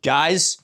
Guys,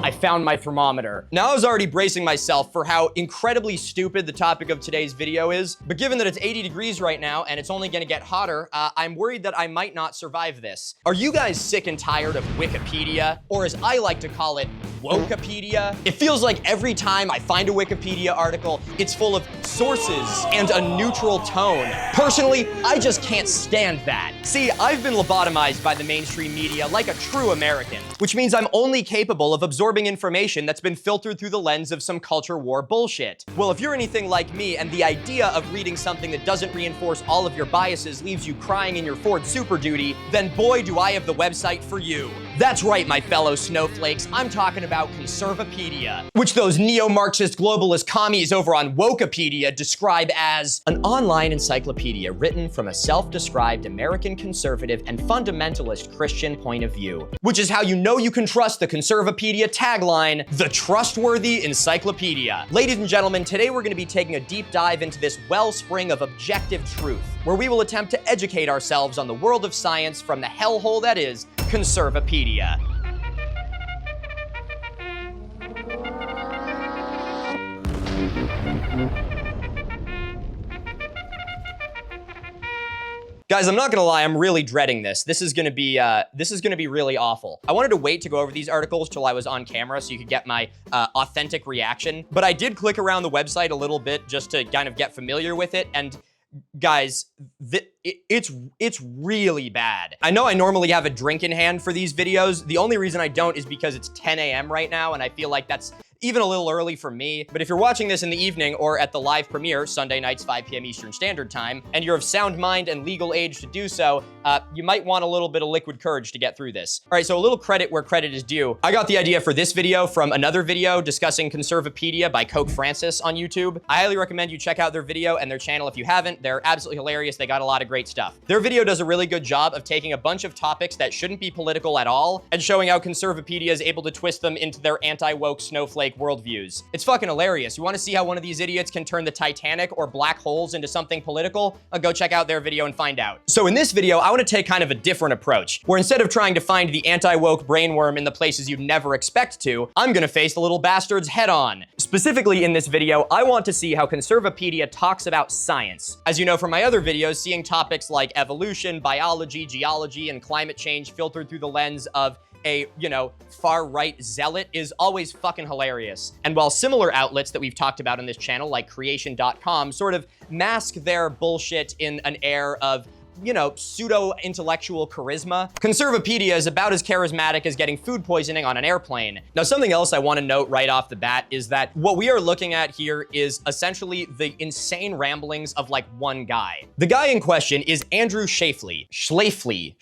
I found my thermometer. Now, I was already bracing myself for how incredibly stupid the topic of today's video is, but given that it's 80 degrees right now and it's only gonna get hotter, I'm worried that I might not survive this. Are you guys sick and tired of Wikipedia? Or as I like to call it, Wokepedia? It feels like every time I find a Wikipedia article, it's full of sources and a neutral tone. Personally, I just can't stand that. See, I've been lobotomized by the mainstream media like a true American, which means I'm only capable of absorbing information that's been filtered through the lens of some culture war bullshit. Well, if you're anything like me and the idea of reading something that doesn't reinforce all of your biases leaves you crying in your Ford Super Duty, then boy do I have the website for you. That's right, my fellow snowflakes, I'm talking about Conservapedia, which those neo-Marxist globalist commies over on Wokepedia describe as an online encyclopedia written from a self-described American conservative and fundamentalist Christian point of view. Which is how you know you can trust the Conservapedia tagline, the trustworthy encyclopedia. Ladies and gentlemen, today we're gonna be taking a deep dive into this wellspring of objective truth, where we will attempt to educate ourselves on the world of science from the hellhole that is Conservapedia. Guys, I'm not gonna lie, I'm really dreading this. This is gonna be really awful. I wanted to wait to go over these articles till I was on camera so you could get my authentic reaction, but I did click around the website a little bit just to kind of get familiar with it, and guys, it's really bad. I know I normally have a drink in hand for these videos. The only reason I don't is because it's 10 a.m. right now, and I feel like that's even a little early for me. But if you're watching this in the evening or at the live premiere, Sunday nights, 5 p.m. Eastern Standard Time, and you're of sound mind and legal age to do so, you might want a little bit of liquid courage to get through this. All right, so a little credit where credit is due. I got the idea for this video from another video discussing Conservapedia by Coke Francis on YouTube. I highly recommend you check out their video and their channel if you haven't. They're absolutely hilarious. They got a lot of great stuff. Their video does a really good job of taking a bunch of topics that shouldn't be political at all and showing how Conservapedia is able to twist them into their anti-woke snowflake worldviews. It's fucking hilarious. You want to see how one of these idiots can turn the Titanic or black holes into something political? Go check out their video and find out. So in this video, I want to take kind of a different approach, where instead of trying to find the anti-woke brainworm in the places you'd never expect to, I'm gonna face the little bastards head on. Specifically in this video, I want to see how Conservapedia talks about science. As you know from my other videos, seeing topics like evolution, biology, geology, and climate change filtered through the lens of a, far-right zealot is always fucking hilarious. And while similar outlets that we've talked about on this channel, like creation.com, sort of mask their bullshit in an air of pseudo-intellectual charisma, Conservapedia is about as charismatic as getting food poisoning on an airplane. Now, something else I want to note right off the bat is that what we are looking at here is essentially the insane ramblings of like one guy. The guy in question is Andrew Schläfli.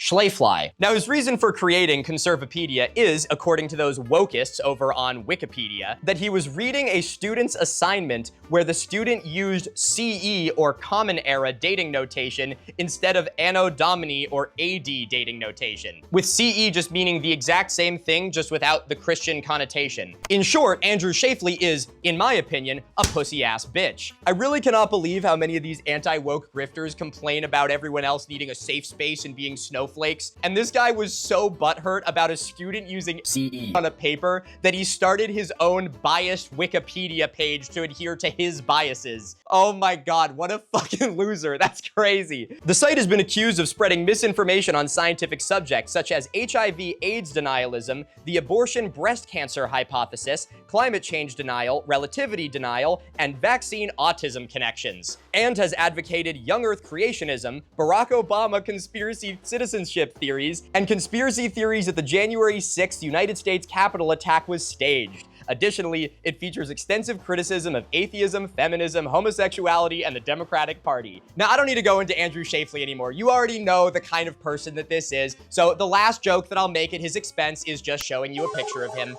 Now, his reason for creating Conservapedia is, according to those wokists over on Wikipedia, that he was reading a student's assignment where the student used CE or Common Era dating notation instead of Anno Domini or AD dating notation, with CE just meaning the exact same thing, just without the Christian connotation. In short, Andrew Schläfli is, in my opinion, a pussy-ass bitch. I really cannot believe how many of these anti-woke grifters complain about everyone else needing a safe space and being snowflakes, and this guy was so butthurt about a student using CE on a paper that he started his own biased Wikipedia page to adhere to his biases. Oh my god, what a fucking loser. That's crazy. The site has been accused of spreading misinformation on scientific subjects such as HIV/AIDS denialism, the abortion breast cancer hypothesis, climate change denial, relativity denial, and vaccine autism connections, and has advocated young earth creationism, Barack Obama conspiracy citizenship theories, and conspiracy theories that the January 6th United States Capitol attack was staged. Additionally, it features extensive criticism of atheism, feminism, homosexuality, and the Democratic Party. Now, I don't need to go into Andrew Schläfli anymore. You already know the kind of person that this is, so the last joke that I'll make at his expense is just showing you a picture of him.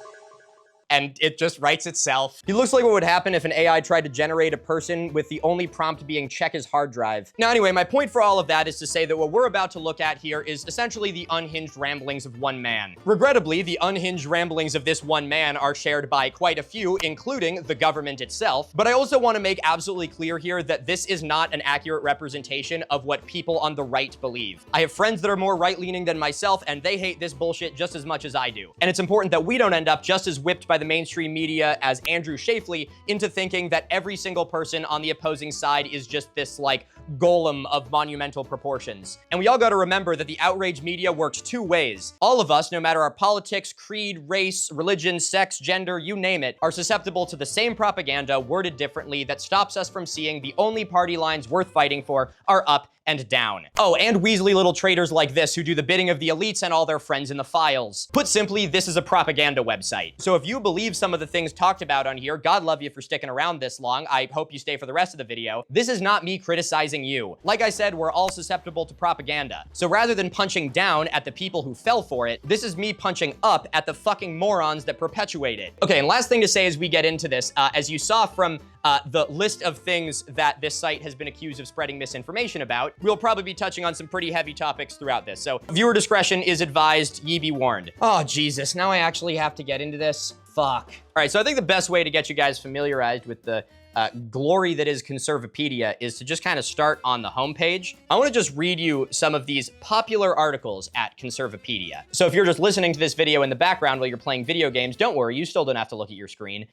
and it just writes itself. He looks like what would happen if an AI tried to generate a person with the only prompt being check his hard drive. Now, anyway, my point for all of that is to say that what we're about to look at here is essentially the unhinged ramblings of one man. Regrettably, the unhinged ramblings of this one man are shared by quite a few, including the government itself. But I also want to make absolutely clear here that this is not an accurate representation of what people on the right believe. I have friends that are more right-leaning than myself, and they hate this bullshit just as much as I do. And it's important that we don't end up just as whipped by the mainstream media as Andrew Schafely into thinking that every single person on the opposing side is just this, like, golem of monumental proportions. And we all got to remember that the outrage media works two ways. All of us, no matter our politics, creed, race, religion, sex, gender, you name it, are susceptible to the same propaganda worded differently that stops us from seeing the only party lines worth fighting for are up and down. Oh, and Weasley little traitors like this who do the bidding of the elites and all their friends in the files. Put simply, this is a propaganda website. So if you believe some of the things talked about on here, God love you for sticking around this long. I hope you stay for the rest of the video. This is not me criticizing you. Like I said, we're all susceptible to propaganda. So rather than punching down at the people who fell for it, this is me punching up at the fucking morons that perpetuate it. Okay, and last thing to say as we get into this, as you saw from the list of things that this site has been accused of spreading misinformation about, we'll probably be touching on some pretty heavy topics throughout this. So viewer discretion is advised, ye be warned. Oh, Jesus, now I actually have to get into this. Fuck. All right, so I think the best way to get you guys familiarized with the glory that is Conservapedia is to just kind of start on the homepage. I want to just read you some of these popular articles at Conservapedia. So if you're just listening to this video in the background while you're playing video games, don't worry, you still don't have to look at your screen.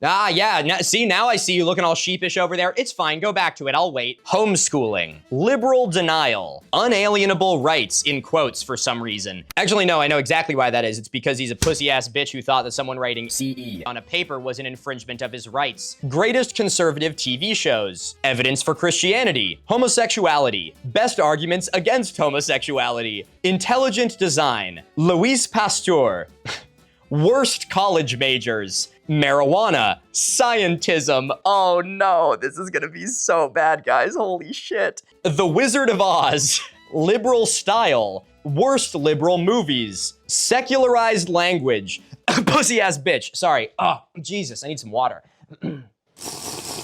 See, now I see you looking all sheepish over there. It's fine, go back to it, I'll wait. Homeschooling, liberal denial, unalienable rights, in quotes for some reason. Actually, no, I know exactly why that is. It's because he's a pussy-ass bitch who thought that someone writing CE on a paper was an infringement of his rights. Greatest conservative TV shows, evidence for Christianity, homosexuality, best arguments against homosexuality, intelligent design, Louis Pasteur, worst college majors, marijuana, scientism. Oh no, this is gonna be so bad, guys. Holy shit. The Wizard of Oz, liberal style, worst liberal movies, secularized language, pussy-ass bitch. Sorry. Oh, Jesus, I need some water.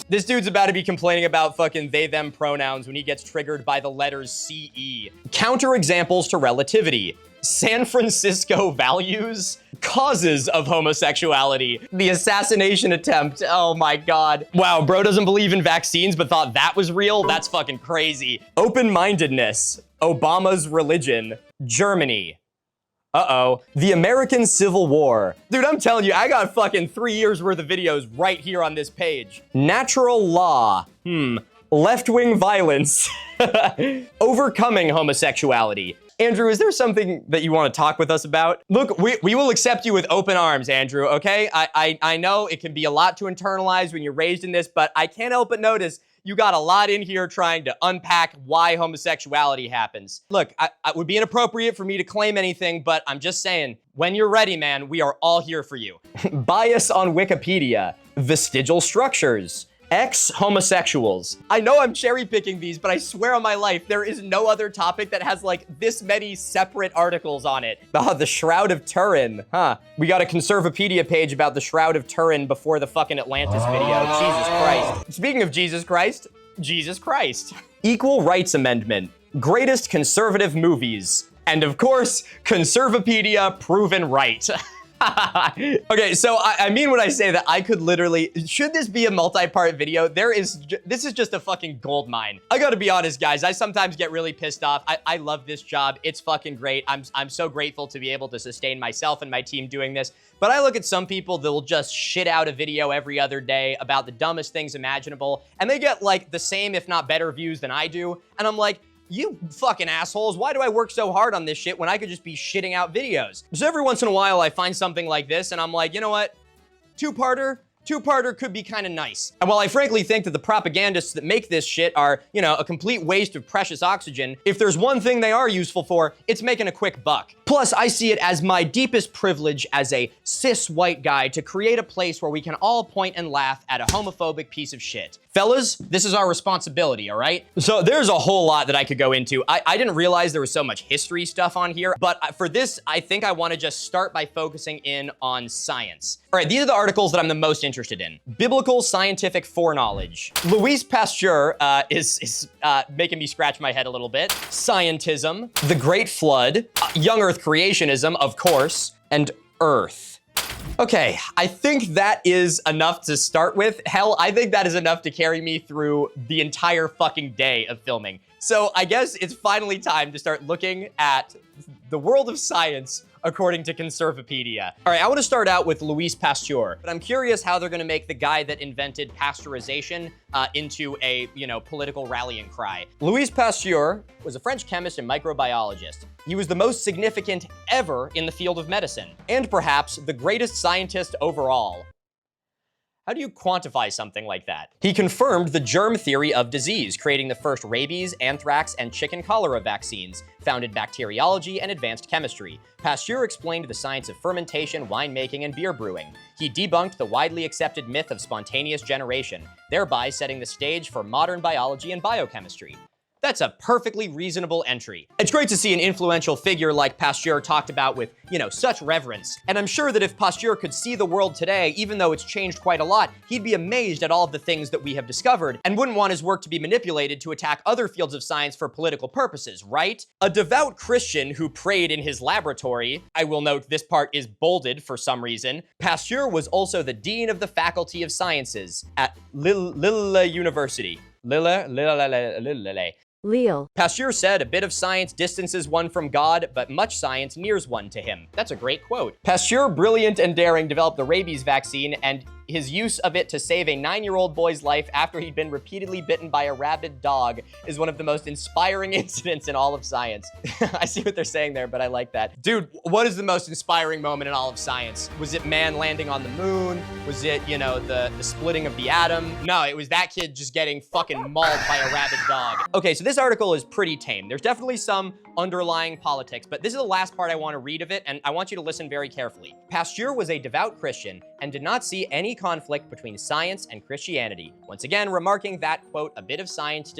This dude's about to be complaining about fucking they, them pronouns when he gets triggered by the letters CE. Counterexamples to relativity. San Francisco values. Causes of homosexuality. The assassination attempt. Oh my God. Wow, bro doesn't believe in vaccines but thought that was real? That's fucking crazy. Open-mindedness. Obama's religion. Germany. Uh-oh. The American Civil War. Dude, I'm telling you, I got fucking 3 years worth of videos right here on this page. Natural law. Left-wing violence. Overcoming homosexuality. Andrew, is there something that you want to talk with us about? Look, we will accept you with open arms, Andrew, okay? I know it can be a lot to internalize when you're raised in this, but I can't help but notice you got a lot in here trying to unpack why homosexuality happens. Look, it would be inappropriate for me to claim anything, but I'm just saying, when you're ready, man, we are all here for you. Bias on Wikipedia. Vestigial structures. Ex-homosexuals. I know I'm cherry picking these, but I swear on my life, there is no other topic that has like this many separate articles on it. The Shroud of Turin. We got a Conservapedia page about the Shroud of Turin before the fucking Atlantis video. Jesus Christ. Speaking of Jesus Christ, Jesus Christ. Equal Rights Amendment. Greatest conservative movies. And of course, Conservapedia proven right. Okay, so I mean when I say that I could literally, should this be a multi-part video? This is just a fucking gold mine. I gotta be honest, guys, I sometimes get really pissed off. I love this job. It's fucking great. I'm so grateful to be able to sustain myself and my team doing this. But I look at some people that will just shit out a video every other day about the dumbest things imaginable, and they get like the same, if not better views than I do. And I'm like, you fucking assholes, why do I work so hard on this shit when I could just be shitting out videos? So every once in a while I find something like this and I'm like, you know what? Two-parter, two-parter could be kind of nice. And while I frankly think that the propagandists that make this shit are, you know, a complete waste of precious oxygen, if there's one thing they are useful for, it's making a quick buck. Plus, I see it as my deepest privilege as a cis white guy to create a place where we can all point and laugh at a homophobic piece of shit. Fellas, this is our responsibility, all right? So there's a whole lot that I could go into. I didn't realize there was so much history stuff on here, but for this, I think I want to just start by focusing in on science. All right, these are the articles that I'm the most interested in. Biblical scientific foreknowledge. Louis Pasteur is making me scratch my head a little bit. Scientism, the Great Flood, young Earth creationism, of course, and Earth. Okay, I think that is enough to start with. Hell, I think that is enough to carry me through the entire fucking day of filming. So I guess it's finally time to start looking at the world of science according to Conservapedia. All right, I want to start out with Louis Pasteur, but I'm curious how they're going to make the guy that invented pasteurization into a, you know, political rallying cry. Louis Pasteur was a French chemist and microbiologist. He was the most significant ever in the field of medicine, and perhaps the greatest scientist overall. How do you quantify something like that? He confirmed the germ theory of disease, creating the first rabies, anthrax, and chicken cholera vaccines, founded bacteriology and advanced chemistry. Pasteur explained the science of fermentation, winemaking, and beer brewing. He debunked the widely accepted myth of spontaneous generation, thereby setting the stage for modern biology and biochemistry. That's a perfectly reasonable entry. It's great to see an influential figure like Pasteur talked about with, you know, such reverence. And I'm sure that if Pasteur could see the world today, even though it's changed quite a lot, he'd be amazed at all of the things that we have discovered and wouldn't want his work to be manipulated to attack other fields of science for political purposes, right? A devout Christian who prayed in his laboratory, I will note this part is bolded for some reason, Pasteur was also the dean of the Faculty of Sciences at Lille University. Lille. Pasteur said, "A bit of science distances one from God, but much science nears one to him." That's a great quote. Pasteur, brilliant and daring, developed the rabies vaccine, and his use of it to save a 9-year-old boy's life after he'd been repeatedly bitten by a rabid dog is one of the most inspiring incidents in all of science. I see what they're saying there, but I like that. Dude, what is the most inspiring moment in all of science? Was it man landing on the moon? Was it, you know, the splitting of the atom? No, it was that kid just getting fucking mauled by a rabid dog. Okay, so this article is pretty tame. There's definitely some underlying politics, but this is the last part I want to read of it, and I want you to listen very carefully. Pasteur was a devout Christian and did not see any conflict between science and Christianity, once again remarking that, quote, "A bit of science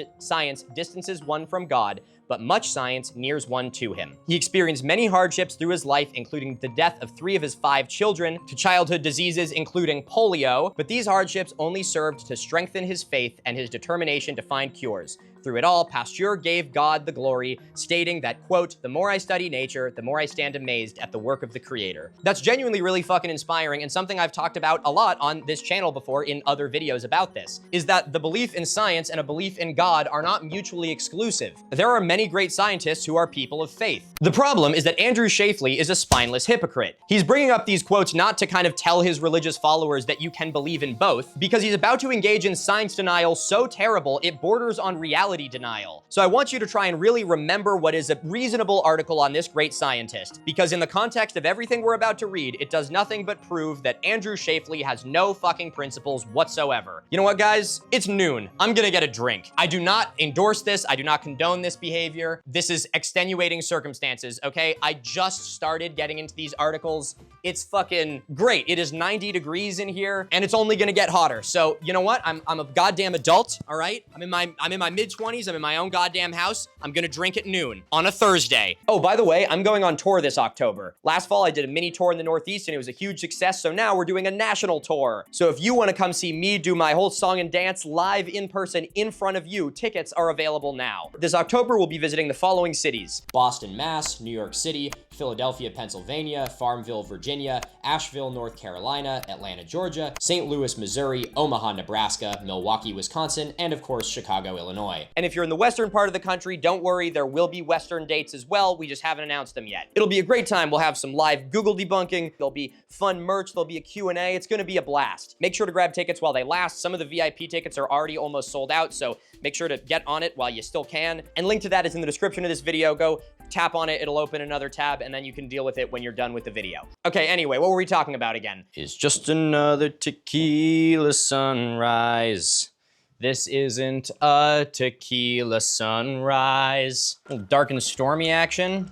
distances one from God, but much science nears one to him." He experienced many hardships through his life, including the death of 3 of his 5 children, to childhood diseases including polio, but these hardships only served to strengthen his faith and his determination to find cures. Through it all, Pasteur gave God the glory, stating that, quote, "The more I study nature, the more I stand amazed at the work of the Creator." That's genuinely really fucking inspiring, and something I've talked about a lot on this channel before in other videos about this, is that the belief in science and a belief in God are not mutually exclusive. There are many great scientists who are people of faith. The problem is that Andrew Schäfli is a spineless hypocrite. He's bringing up these quotes not to kind of tell his religious followers that you can believe in both, because he's about to engage in science denial so terrible it borders on reality denial. So I want you to try and really remember what is a reasonable article on this great scientist, because in the context of everything we're about to read, it does nothing but prove that Andrew Schäfli has no fucking principles whatsoever. You know what, guys? It's noon. I'm gonna get a drink. I do not endorse this. I do not condone this behavior. This is extenuating circumstances, okay? I just started getting into these articles. It's fucking great. It is 90 degrees in here, and it's only gonna get hotter. So, you know what? I'm a goddamn adult, all right? I'm in my mid-20s. I'm in my own goddamn house. I'm gonna drink at noon on a Thursday. Oh, by the way, I'm going on tour this October. Last fall, I did a mini tour in the Northeast, and it was a huge success, so now we're doing a national tour. So if you wanna come see me do my whole song and dance live in person in front of you, tickets are available now. This October, we'll be visiting the following cities: Boston, Mass, New York City, Philadelphia, Pennsylvania, Farmville, Virginia, Asheville, North Carolina, Atlanta, Georgia, St. Louis, Missouri, Omaha, Nebraska, Milwaukee, Wisconsin, and of course, Chicago, Illinois. July. And if you're in the western part of the country, don't worry, there will be western dates as well. We just haven't announced them yet. It'll be a great time. We'll have some live Google debunking. There'll be fun merch. There'll be a Q&A. It's going to be a blast. Make sure to grab tickets while they last. Some of the VIP tickets are already almost sold out, so make sure to get on it while you still can. And link to that is in the description of this video. Go tap on it. It'll open another tab, and then you can deal with it when you're done with the video. Okay, anyway, what were we talking about again? It's just another tequila sunrise. This isn't a tequila sunrise. A little dark and stormy action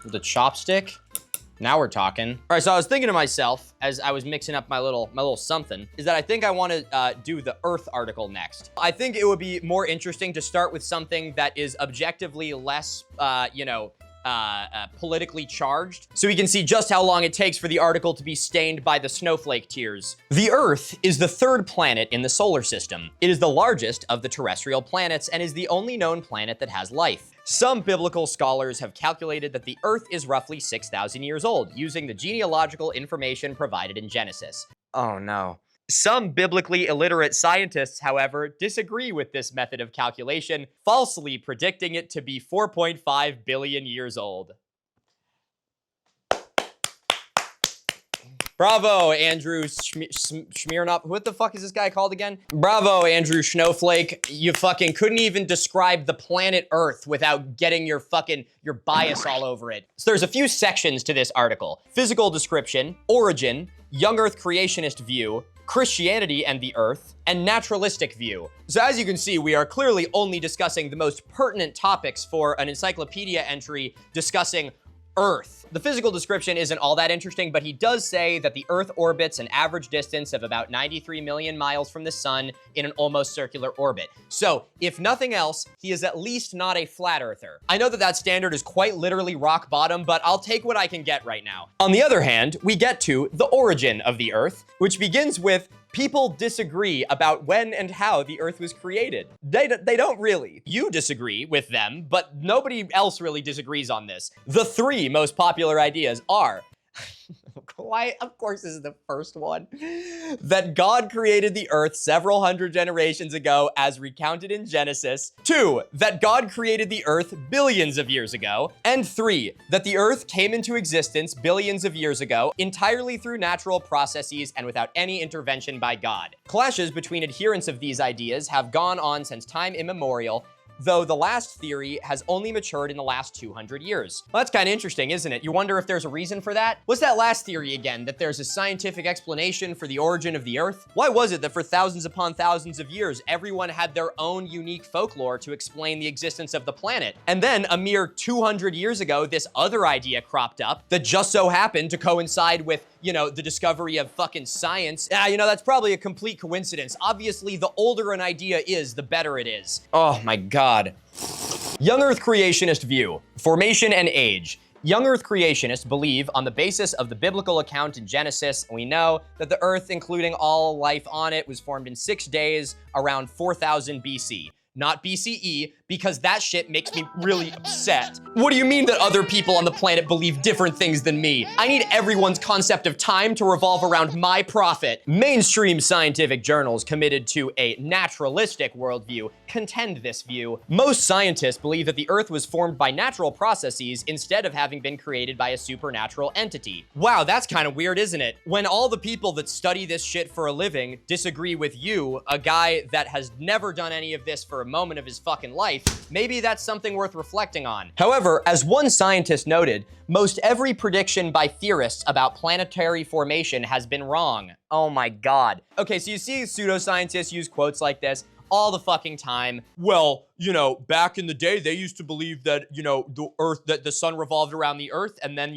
with a chopstick. Now we're talking. All right, so I was thinking to myself as I was mixing up my little something, is that I think I want to do the Earth article next. I think it would be more interesting to start with something that is objectively less, politically charged, so we can see just how long it takes for the article to be stained by the snowflake tears. The Earth is the third planet in the solar system. It is the largest of the terrestrial planets and is the only known planet that has life. Some biblical scholars have calculated that the Earth is roughly 6,000 years old, using the genealogical information provided in Genesis. Oh no. Some biblically illiterate scientists, however, disagree with this method of calculation, falsely predicting it to be 4.5 billion years old. Bravo, Andrew Smirnoff. What the fuck is this guy called again? Bravo, Andrew Snowflake. You fucking couldn't even describe the planet Earth without getting your bias all over it. So there's a few sections to this article. Physical description, origin, young Earth creationist view, Christianity and the Earth, and naturalistic view. So as you can see, we are clearly only discussing the most pertinent topics for an encyclopedia entry discussing Earth. The physical description isn't all that interesting, but he does say that the Earth orbits an average distance of about 93 million miles from the sun in an almost circular orbit. So, if nothing else, he is at least not a flat earther. I know that that standard is quite literally rock bottom, but I'll take what I can get right now. On the other hand, we get to the origin of the Earth, which begins with people disagree about when and how the Earth was created. They don't really. You disagree with them, but nobody else really disagrees on this. The three most popular ideas are, why, of course this is the first one, that God created the Earth several hundred generations ago as recounted in Genesis. 2, that God created the Earth billions of years ago. And 3, that the Earth came into existence billions of years ago entirely through natural processes and without any intervention by God. Clashes between adherents of these ideas have gone on since time immemorial, though the last theory has only matured in the last 200 years. Well, that's kind of interesting, isn't it? You wonder if there's a reason for that? What's that last theory again? That there's a scientific explanation for the origin of the Earth? Why was it that for thousands upon thousands of years, everyone had their own unique folklore to explain the existence of the planet? And then a mere 200 years ago, this other idea cropped up that just so happened to coincide with, the discovery of fucking science. That's probably a complete coincidence. Obviously, the older an idea is, the better it is. Oh my God. Young Earth creationist view, formation and age. Young Earth creationists believe, on the basis of the biblical account in Genesis, we know that the Earth, including all life on it, was formed in 6 days around 4000 BC. Not BCE, because that shit makes me really upset. What do you mean that other people on the planet believe different things than me? I need everyone's concept of time to revolve around my profit. Mainstream scientific journals committed to a naturalistic worldview contend this view. Most scientists believe that the Earth was formed by natural processes instead of having been created by a supernatural entity. Wow, that's kind of weird, isn't it? When all the people that study this shit for a living disagree with you, a guy that has never done any of this for a moment of his fucking life, maybe that's something worth reflecting on. However, as one scientist noted, most every prediction by theorists about planetary formation has been wrong. Oh my God. Okay, so you see pseudoscientists use quotes like this all the fucking time. Well, back in the day, they used to believe that, that the sun revolved around the Earth, and then,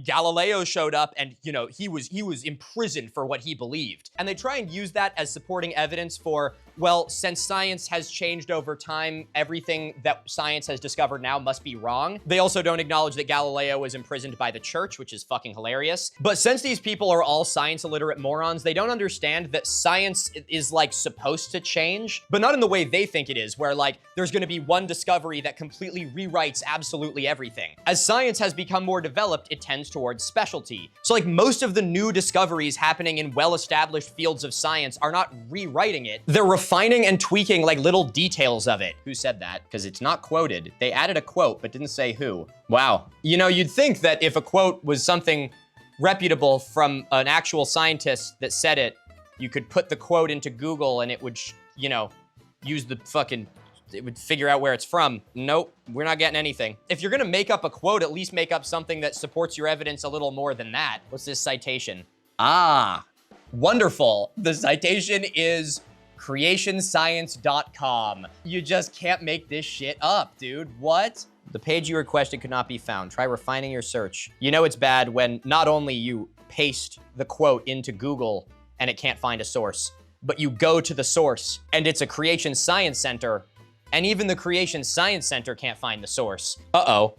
Galileo showed up and, he was imprisoned for what he believed. And they try and use that as supporting evidence for, well, since science has changed over time, everything that science has discovered now must be wrong. They also don't acknowledge that Galileo was imprisoned by the church, which is fucking hilarious. But since these people are all science illiterate morons, they don't understand that science is supposed to change, but not in the way they think it is, where there's gonna be one discovery that completely rewrites absolutely everything. As science has become more developed, it tends towards specialty. So most of the new discoveries happening in well-established fields of science are not rewriting it, they're refining and tweaking like little details of it. Who said that? Because it's not quoted. They added a quote, but didn't say who. Wow. You know, you'd think that if a quote was something reputable from an actual scientist that said it, you could put the quote into Google and it would, you know, use the fucking, it would figure out where it's from. Nope, we're not getting anything. If you're gonna make up a quote, at least make up something that supports your evidence a little more than that. What's this citation? Ah, wonderful. The citation is creationscience.com. You just can't make this shit up, dude. What? The page you requested could not be found. Try refining your search. You know it's bad when not only you paste the quote into Google and it can't find a source, but you go to the source and it's a Creation Science Center, and even the Creation Science Center can't find the source. Uh-oh.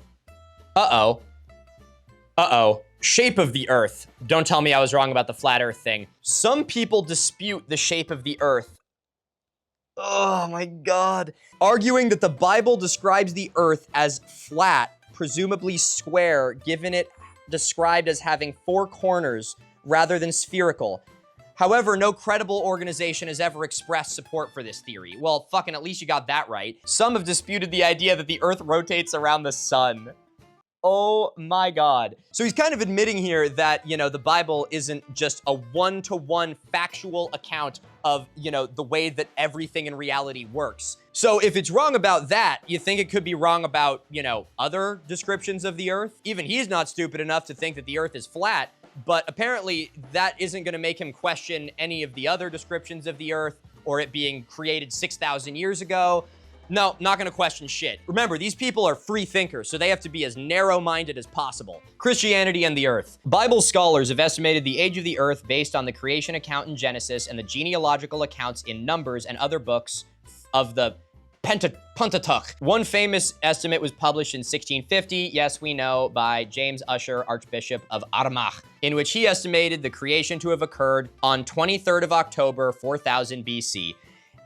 Uh-oh. Uh-oh. Shape of the Earth. Don't tell me I was wrong about the flat Earth thing. Some people dispute the shape of the Earth. Oh my God. Arguing that the Bible describes the Earth as flat, presumably square, given it described as having 4 corners rather than spherical. However, no credible organization has ever expressed support for this theory. Well, fucking at least you got that right. Some have disputed the idea that the Earth rotates around the sun. Oh my God. So he's kind of admitting here that, you know, the Bible isn't just a one-to-one factual account of, you know, the way that everything in reality works. So if it's wrong about that, you think it could be wrong about, you know, other descriptions of the Earth? Even he's not stupid enough to think that the Earth is flat, but apparently that isn't gonna make him question any of the other descriptions of the Earth or it being created 6,000 years ago. No, not gonna question shit. Remember, these people are free thinkers, so they have to be as narrow-minded as possible. Christianity and the Earth. Bible scholars have estimated the age of the Earth based on the creation account in Genesis and the genealogical accounts in Numbers and other books of the Pentateuch. One famous estimate was published in 1650, yes, we know, by James Ussher, Archbishop of Armagh, in which he estimated the creation to have occurred on 23rd of October, 4000 BC.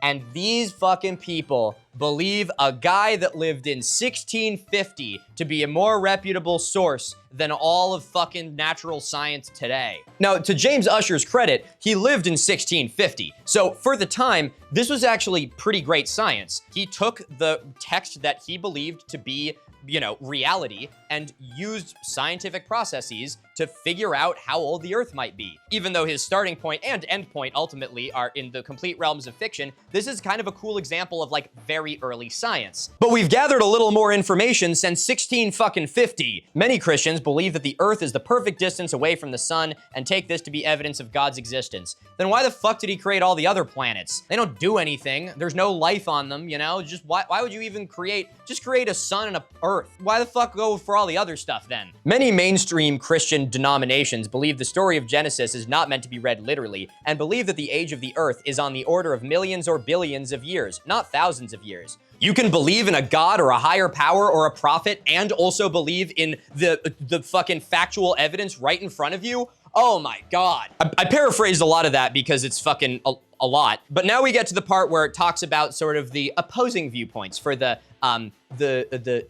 And these fucking people believe a guy that lived in 1650 to be a more reputable source than all of fucking natural science today. Now, to James Ussher's credit, he lived in 1650. So for the time, this was actually pretty great science. He took the text that he believed to be, you know, reality and used scientific processes to figure out how old the Earth might be. Even though his starting point and end point ultimately are in the complete realms of fiction, this is kind of a cool example of like very early science. But we've gathered a little more information since 1650. Many Christians believe that the Earth is the perfect distance away from the sun and take this to be evidence of God's existence. Then why the fuck did he create all the other planets? They don't do anything. There's no life on them, you know? Just why would you even create a sun and a Earth? Why the fuck go for all the other stuff then? Many mainstream Christian denominations believe the story of Genesis is not meant to be read literally and believe that the age of the Earth is on the order of millions or billions of years, not thousands of years. You can believe in a god or a higher power or a prophet and also believe in the fucking factual evidence right in front of you? Oh my God. I paraphrased a lot of that because it's fucking a lot. But now we get to the part where it talks about sort of the opposing viewpoints for the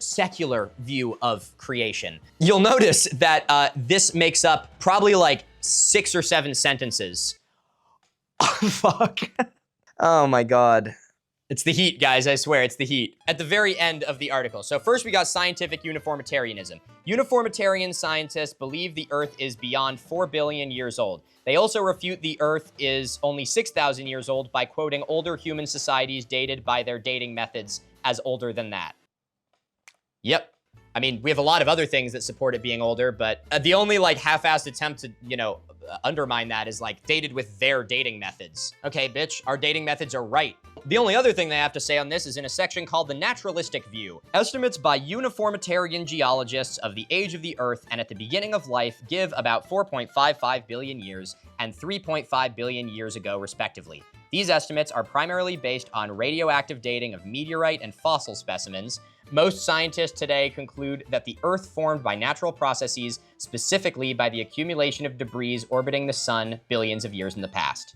secular view of creation. You'll notice that this makes up probably like 6 or 7 sentences. Oh, fuck. Oh my God. It's the heat, guys, I swear, it's the heat. At the very end of the article. So first we got scientific uniformitarianism. Uniformitarian scientists believe the Earth is beyond 4 billion years old. They also refute the Earth is only 6,000 years old by quoting older human societies dated by their dating methods as older than that. Yep. I mean, we have a lot of other things that support it being older, but the only like half-assed attempt to, you know, undermine that is like dated with their dating methods. Okay, bitch, our dating methods are right. The only other thing they have to say on this is in a section called the naturalistic view. Estimates by uniformitarian geologists of the age of the Earth and at the beginning of life give about 4.55 billion years and 3.5 billion years ago, respectively. These estimates are primarily based on radioactive dating of meteorite and fossil specimens. Most scientists today conclude that the Earth formed by natural processes, specifically by the accumulation of debris orbiting the sun billions of years in the past.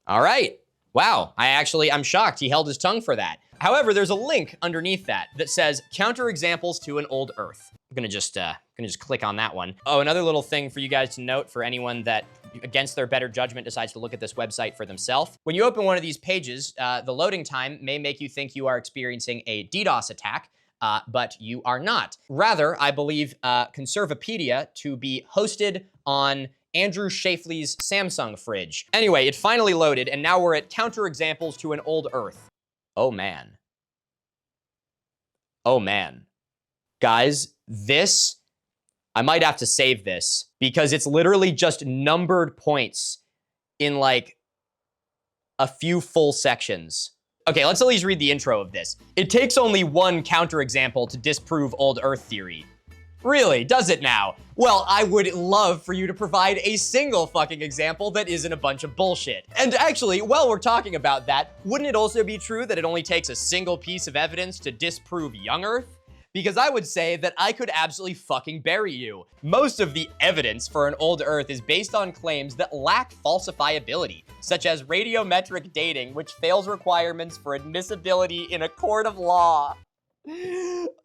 All right. Wow, I'm shocked he held his tongue for that. However, there's a link underneath that says counterexamples to an old Earth. I'm gonna just click on that one. Oh, another little thing for you guys to note for anyone that, against their better judgment, decides to look at this website for themselves. When you open one of these pages, the loading time may make you think you are experiencing a DDoS attack, but you are not. Rather, I believe Conservapedia to be hosted on Andrew Shafley's Samsung fridge. Anyway, it finally loaded, and now we're at counterexamples to an old Earth. Oh, man. Oh, man. Guys, I might have to save this because it's literally just numbered points in like a few full sections. Okay, let's at least read the intro of this. It takes only one counterexample to disprove old Earth theory. Really, does it now? Well, I would love for you to provide a single fucking example that isn't a bunch of bullshit. And actually, while we're talking about that, wouldn't it also be true that it only takes a single piece of evidence to disprove young Earth? Because I would say that I could absolutely fucking bury you. Most of the evidence for an old Earth is based on claims that lack falsifiability, such as radiometric dating, which fails requirements for admissibility in a court of law.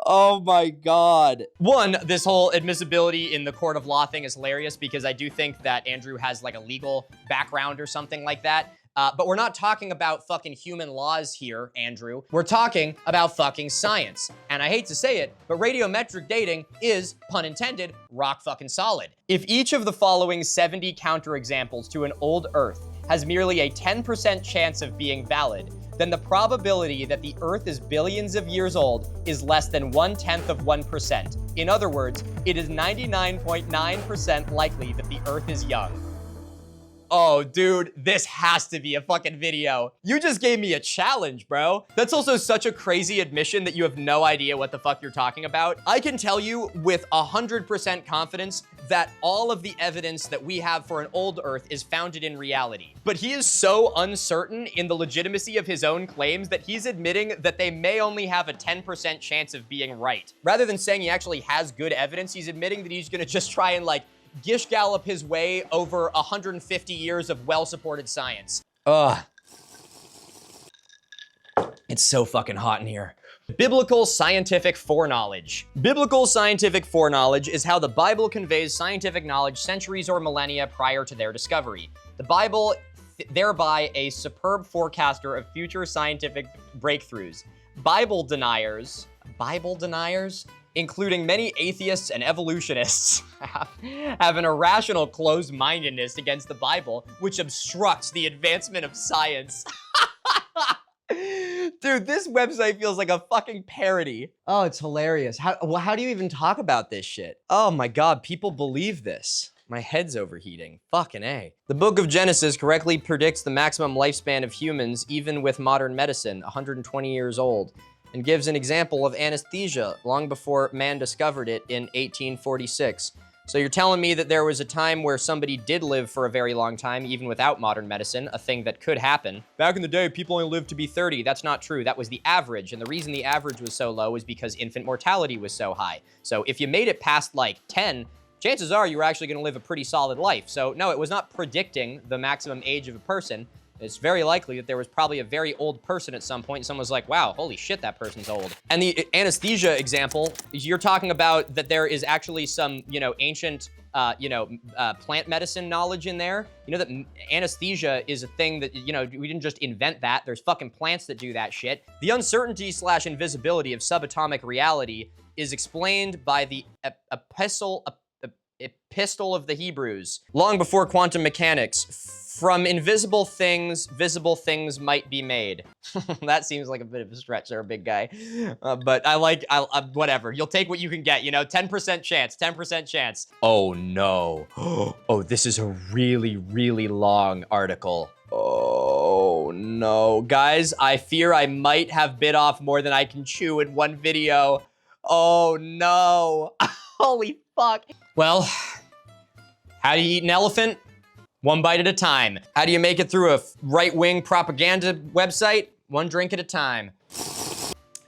Oh my God. One, this whole admissibility in the court of law thing is hilarious because I do think that Andrew has like a legal background or something like that. But we're not talking about fucking human laws here, Andrew. We're talking about fucking science. And I hate to say it, but radiometric dating is, pun intended, rock fucking solid. If each of the following 70 counterexamples to an old Earth has merely a 10% chance of being valid, then the probability that the Earth is billions of years old is less than 1/10 of 1%. In other words, it is 99.9% likely that the Earth is young. Oh, dude, this has to be a fucking video. You just gave me a challenge, bro. That's also such a crazy admission that you have no idea what the fuck you're talking about. I can tell you with 100% confidence that all of the evidence that we have for an old Earth is founded in reality. But he is so uncertain in the legitimacy of his own claims that he's admitting that they may only have a 10% chance of being right. Rather than saying he actually has good evidence, he's admitting that he's gonna just try and like gish gallop his way over 150 years of well-supported science. Ugh. It's so fucking hot in here. Biblical scientific foreknowledge. Biblical scientific foreknowledge is how the Bible conveys scientific knowledge centuries or millennia prior to their discovery. The Bible, thereby a superb forecaster of future scientific breakthroughs. Bible deniers, including many atheists and evolutionists, have an irrational closed-mindedness against the Bible, which obstructs the advancement of science. Dude, this website feels like a fucking parody. Oh, it's hilarious. How do you even talk about this shit? Oh my God, people believe this. My head's overheating. Fucking A. The book of Genesis correctly predicts the maximum lifespan of humans, even with modern medicine, 120 years old, and gives an example of anesthesia long before man discovered it in 1846. So you're telling me that there was a time where somebody did live for a very long time, even without modern medicine, a thing that could happen. Back in the day, people only lived to be 30. That's not true. That was the average. And the reason the average was so low is because infant mortality was so high. So if you made it past like 10, chances are you were actually gonna live a pretty solid life. So no, it was not predicting the maximum age of a person. It's very likely that there was probably a very old person at some point and someone was like, wow, holy shit, that person's old. And the anesthesia example, you're talking about that there is actually some, ancient, plant medicine knowledge in there. You know that anesthesia is a thing that, we didn't just invent that. There's fucking plants that do that shit. The uncertainty/invisibility of subatomic reality is explained by the epistle of the Hebrews. Long before quantum mechanics, from invisible things, visible things might be made. That seems like a bit of a stretch there, big guy. But whatever. You'll take what you can get, 10% chance, 10% chance. Oh no. Oh, this is a really, really long article. Oh no. Guys, I fear I might have bit off more than I can chew in one video. Oh no. Holy fuck. Well, how do you eat an elephant? One bite at a time. How do you make it through a right-wing propaganda website? One drink at a time.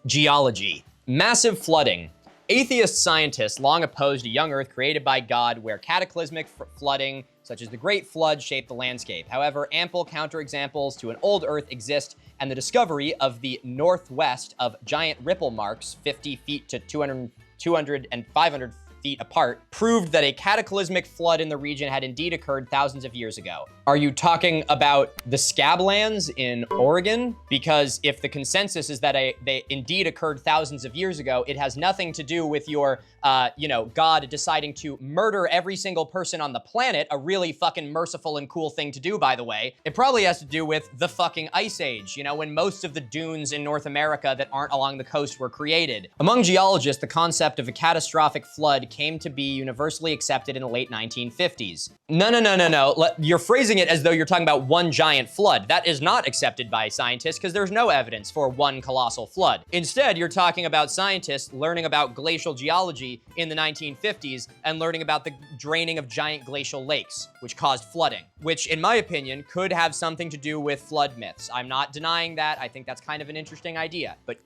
Geology. Massive flooding. Atheist scientists long opposed a young Earth created by God where cataclysmic flooding, such as the Great Flood, shaped the landscape. However, ample counterexamples to an old Earth exist, and the discovery of the northwest of giant ripple marks 50 feet to 200 and 500 feet apart proved that a cataclysmic flood in the region had indeed occurred thousands of years ago. Are you talking about the Scablands in Oregon? Because if the consensus is that they indeed occurred thousands of years ago, it has nothing to do with your, God deciding to murder every single person on the planet, a really fucking merciful and cool thing to do, by the way. It probably has to do with the fucking Ice Age, when most of the dunes in North America that aren't along the coast were created. Among geologists, the concept of a catastrophic flood came to be universally accepted in the late 1950s. No. You're phrasing it as though you're talking about one giant flood. That is not accepted by scientists because there's no evidence for one colossal flood. Instead, you're talking about scientists learning about glacial geology in the 1950s and learning about the draining of giant glacial lakes, which caused flooding, which in my opinion could have something to do with flood myths. I'm not denying that. I think that's kind of an interesting idea, but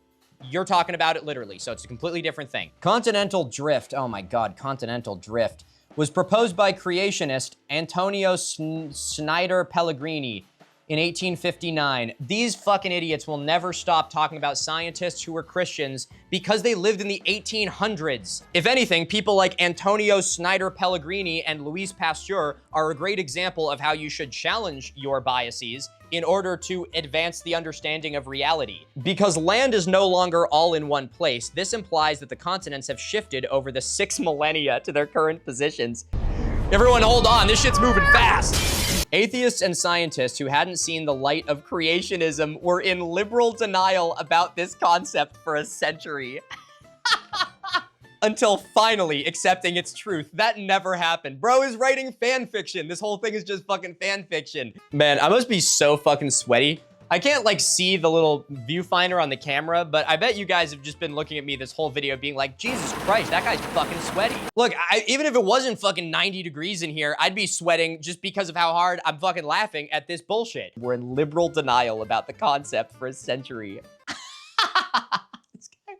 you're talking about it literally, so it's a completely different thing. Continental drift, oh my God, continental drift, was proposed by creationist Antonio Snider Pellegrini in 1859. These fucking idiots will never stop talking about scientists who were Christians because they lived in the 1800s. If anything, people like Antonio Snider Pellegrini and Louis Pasteur are a great example of how you should challenge your biases in order to advance the understanding of reality. Because land is no longer all in one place, this implies that the continents have shifted over the 6 millennia to their current positions. Everyone hold on, this shit's moving fast. Atheists and scientists who hadn't seen the light of creationism were in liberal denial about this concept for a century. Until finally accepting its truth. That never happened. Bro is writing fan fiction. This whole thing is just fucking fan fiction. Man, I must be so fucking sweaty. I can't see the little viewfinder on the camera, but I bet you guys have just been looking at me this whole video being like, Jesus Christ, that guy's fucking sweaty. Look, even if it wasn't fucking 90 degrees in here, I'd be sweating just because of how hard I'm fucking laughing at this bullshit. We're in liberal denial about the concept for a century.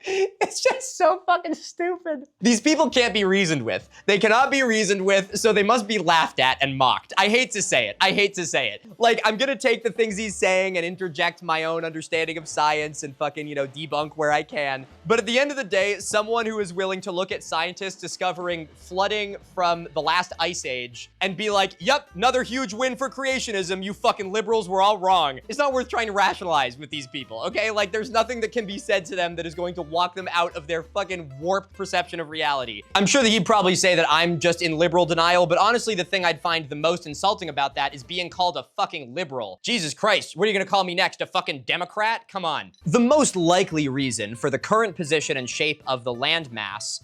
It's just so fucking stupid. These people can't be reasoned with. They cannot be reasoned with, so they must be laughed at and mocked. I hate to say it. I hate to say it. I'm gonna take the things he's saying and interject my own understanding of science and fucking, debunk where I can. But at the end of the day, someone who is willing to look at scientists discovering flooding from the last ice age and be like, yep, another huge win for creationism, you fucking liberals were all wrong. It's not worth trying to rationalize with these people, okay? There's nothing that can be said to them that is going to walk them out of their fucking warped perception of reality. I'm sure that he'd probably say that I'm just in liberal denial, but honestly, the thing I'd find the most insulting about that is being called a fucking liberal. Jesus Christ, what are you gonna call me next, a fucking Democrat? Come on. The most likely reason for the current position and shape of the landmass,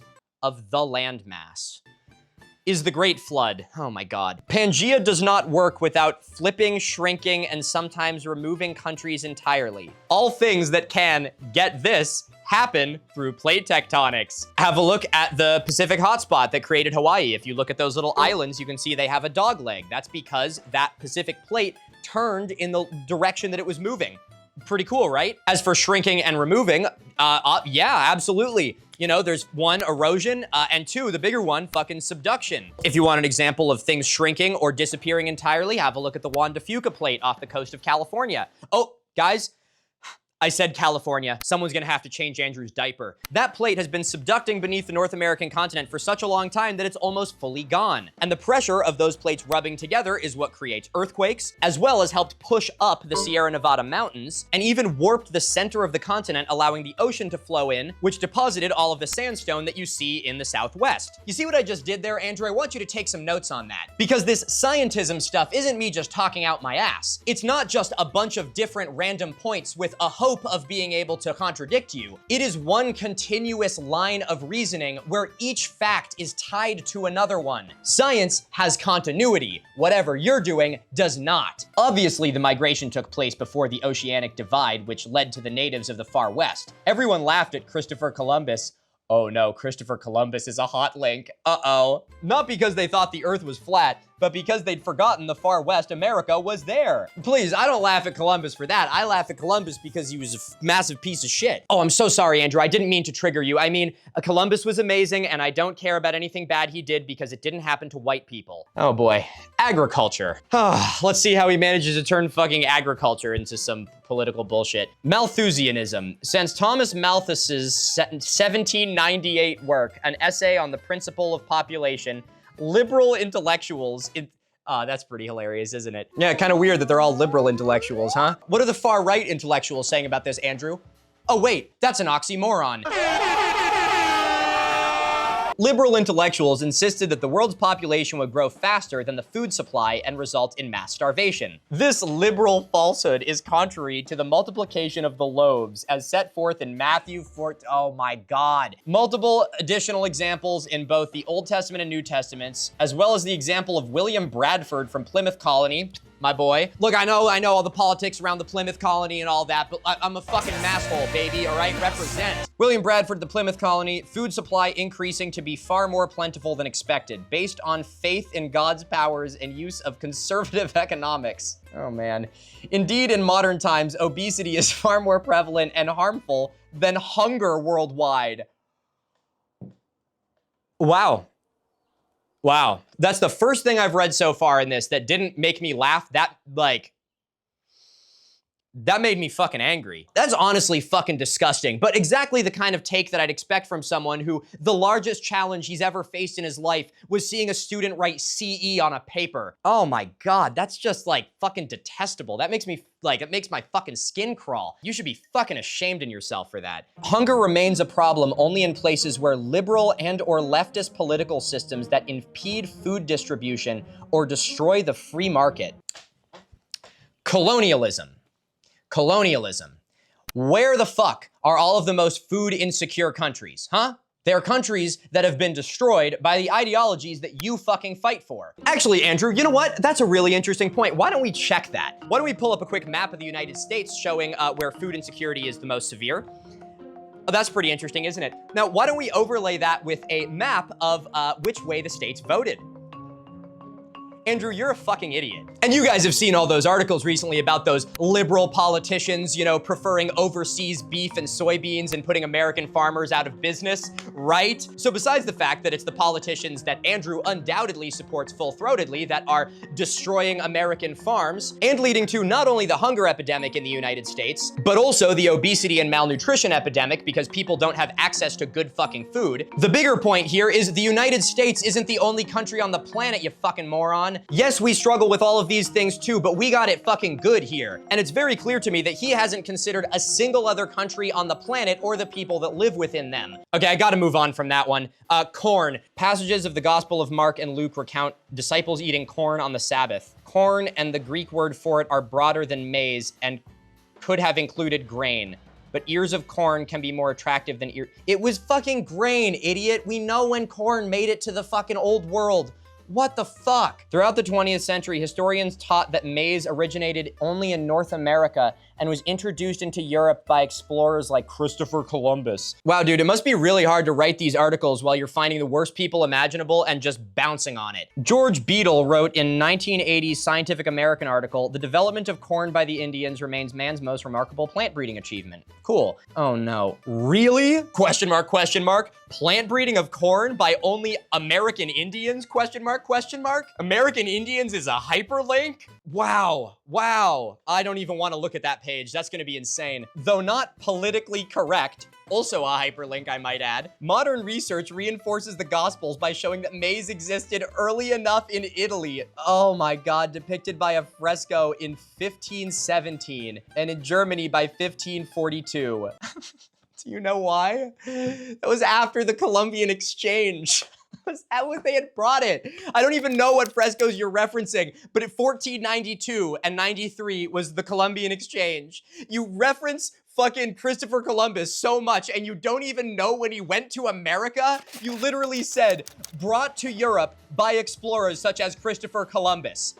is the Great Flood. Oh my God. Pangea does not work without flipping, shrinking, and sometimes removing countries entirely. All things that can, get this, happen through plate tectonics. Have a look at the Pacific hotspot that created Hawaii. If you look at those little islands, you can see they have a dog leg. That's because that Pacific plate turned in the direction that it was moving. Pretty cool, right? As for shrinking and removing, yeah, absolutely. There's one, erosion, and two, the bigger one, fucking subduction. If you want an example of things shrinking or disappearing entirely, have a look at the Juan de Fuca plate off the coast of California. Oh, guys, I said California. Someone's gonna have to change Andrew's diaper. That plate has been subducting beneath the North American continent for such a long time that it's almost fully gone. And the pressure of those plates rubbing together is what creates earthquakes, as well as helped push up the Sierra Nevada mountains, and even warped the center of the continent, allowing the ocean to flow in, which deposited all of the sandstone that you see in the Southwest. You see what I just did there, Andrew? I want you to take some notes on that. Because this scientism stuff isn't me just talking out my ass. It's not just a bunch of different random points with a hope of being able to contradict you. It is one continuous line of reasoning where each fact is tied to another one. Science has continuity. Whatever you're doing does not. Obviously, the migration took place before the oceanic divide, which led to the natives of the far west. Everyone laughed at Christopher Columbus. Oh no, Christopher Columbus is a hot link. Uh-oh. Not because they thought the earth was flat, but because they'd forgotten the far west America was there. Please, I don't laugh at Columbus for that. I laugh at Columbus because he was a massive piece of shit. Oh, I'm so sorry, Andrew. I didn't mean to trigger you. I mean, Columbus was amazing, and I don't care about anything bad he did because it didn't happen to white people. Oh boy, agriculture. Let's see how he manages to turn fucking agriculture into some political bullshit. Malthusianism. Since Thomas Malthus's 1798 work, an essay on the principle of population, liberal intellectuals that's pretty hilarious, isn't it? Yeah, kind of weird that they're all liberal intellectuals, huh? What are the far-right intellectuals saying about this, Andrew? Oh wait, that's an oxymoron. Liberal intellectuals insisted that the world's population would grow faster than the food supply and result in mass starvation. This liberal falsehood is contrary to the multiplication of the loaves as set forth in Matthew 4. Oh my God. Multiple additional examples in both the Old Testament and New Testaments, as well as the example of William Bradford from Plymouth Colony, my boy. Look, I know all the politics around the Plymouth Colony and all that, but I'm a fucking masshole, baby, all right? Represent. William Bradford, the Plymouth Colony, food supply increasing to be far more plentiful than expected, based on faith in God's powers and use of conservative economics. Oh man. Indeed, in modern times, obesity is far more prevalent and harmful than hunger worldwide. Wow. Wow. That's the first thing I've read so far in this that didn't make me laugh. That made me fucking angry. That's honestly fucking disgusting, but exactly the kind of take that I'd expect from someone who the largest challenge he's ever faced in his life was seeing a student write CE on a paper. Oh my God, that's just like fucking detestable. That makes me it makes my fucking skin crawl. You should be fucking ashamed in yourself for that. Hunger remains a problem only in places where liberal and or leftist political systems that impede food distribution or destroy the free market. Colonialism. Colonialism. Where the fuck are all of the most food insecure countries, huh? They're countries that have been destroyed by the ideologies that you fucking fight for. Actually, Andrew, you know what? That's a really interesting point. Why don't we check that? Why don't we pull up a quick map of the United States showing where food insecurity is the most severe? Oh, that's pretty interesting, isn't it? Now, why don't we overlay that with a map of which way the states voted? Andrew, you're a fucking idiot. And you guys have seen all those articles recently about those liberal politicians, you know, preferring overseas beef and soybeans and putting American farmers out of business, right? So besides the fact that it's the politicians that Andrew undoubtedly supports full-throatedly that are destroying American farms and leading to not only the hunger epidemic in the United States, but also the obesity and malnutrition epidemic because people don't have access to good fucking food. The bigger point here is the United States isn't the only country on the planet, you fucking moron. Yes, we struggle with all of these things too, but we got it fucking good here. And it's very clear to me that he hasn't considered a single other country on the planet or the people that live within them. Okay, I gotta move on from that one. Corn. Passages of the Gospel of Mark and Luke recount disciples eating corn on the Sabbath. Corn and the Greek word for it are broader than maize and could have included grain. But ears of corn can be more attractive than It was fucking grain, idiot. We know when corn made it to the fucking old world. What the fuck? Throughout the 20th century, historians taught that maize originated only in North America and was introduced into Europe by explorers like Christopher Columbus. Wow, dude, it must be really hard to write these articles while you're finding the worst people imaginable and just bouncing on it. George Beadle wrote in 1980's Scientific American article, "The development of corn by the Indians remains man's most remarkable plant breeding achievement." Cool. Oh no. Really? Question mark, question mark. Plant breeding of corn by only American Indians? Question mark, question mark. American Indians is a hyperlink? Wow. Wow. I don't even want to look at that page. That's going to be insane. Though not politically correct, also a hyperlink, I might add. Modern research reinforces the Gospels by showing that maize existed early enough in Italy. Oh my God, depicted by a fresco in 1517 and in Germany by 1542. Do you know why? That was after the Columbian Exchange. That was they had brought it. I don't even know what frescoes you're referencing, but at 1492 and 93 was the Columbian Exchange. You reference fucking Christopher Columbus so much and you don't even know when he went to America? You literally said, brought to Europe by explorers such as Christopher Columbus.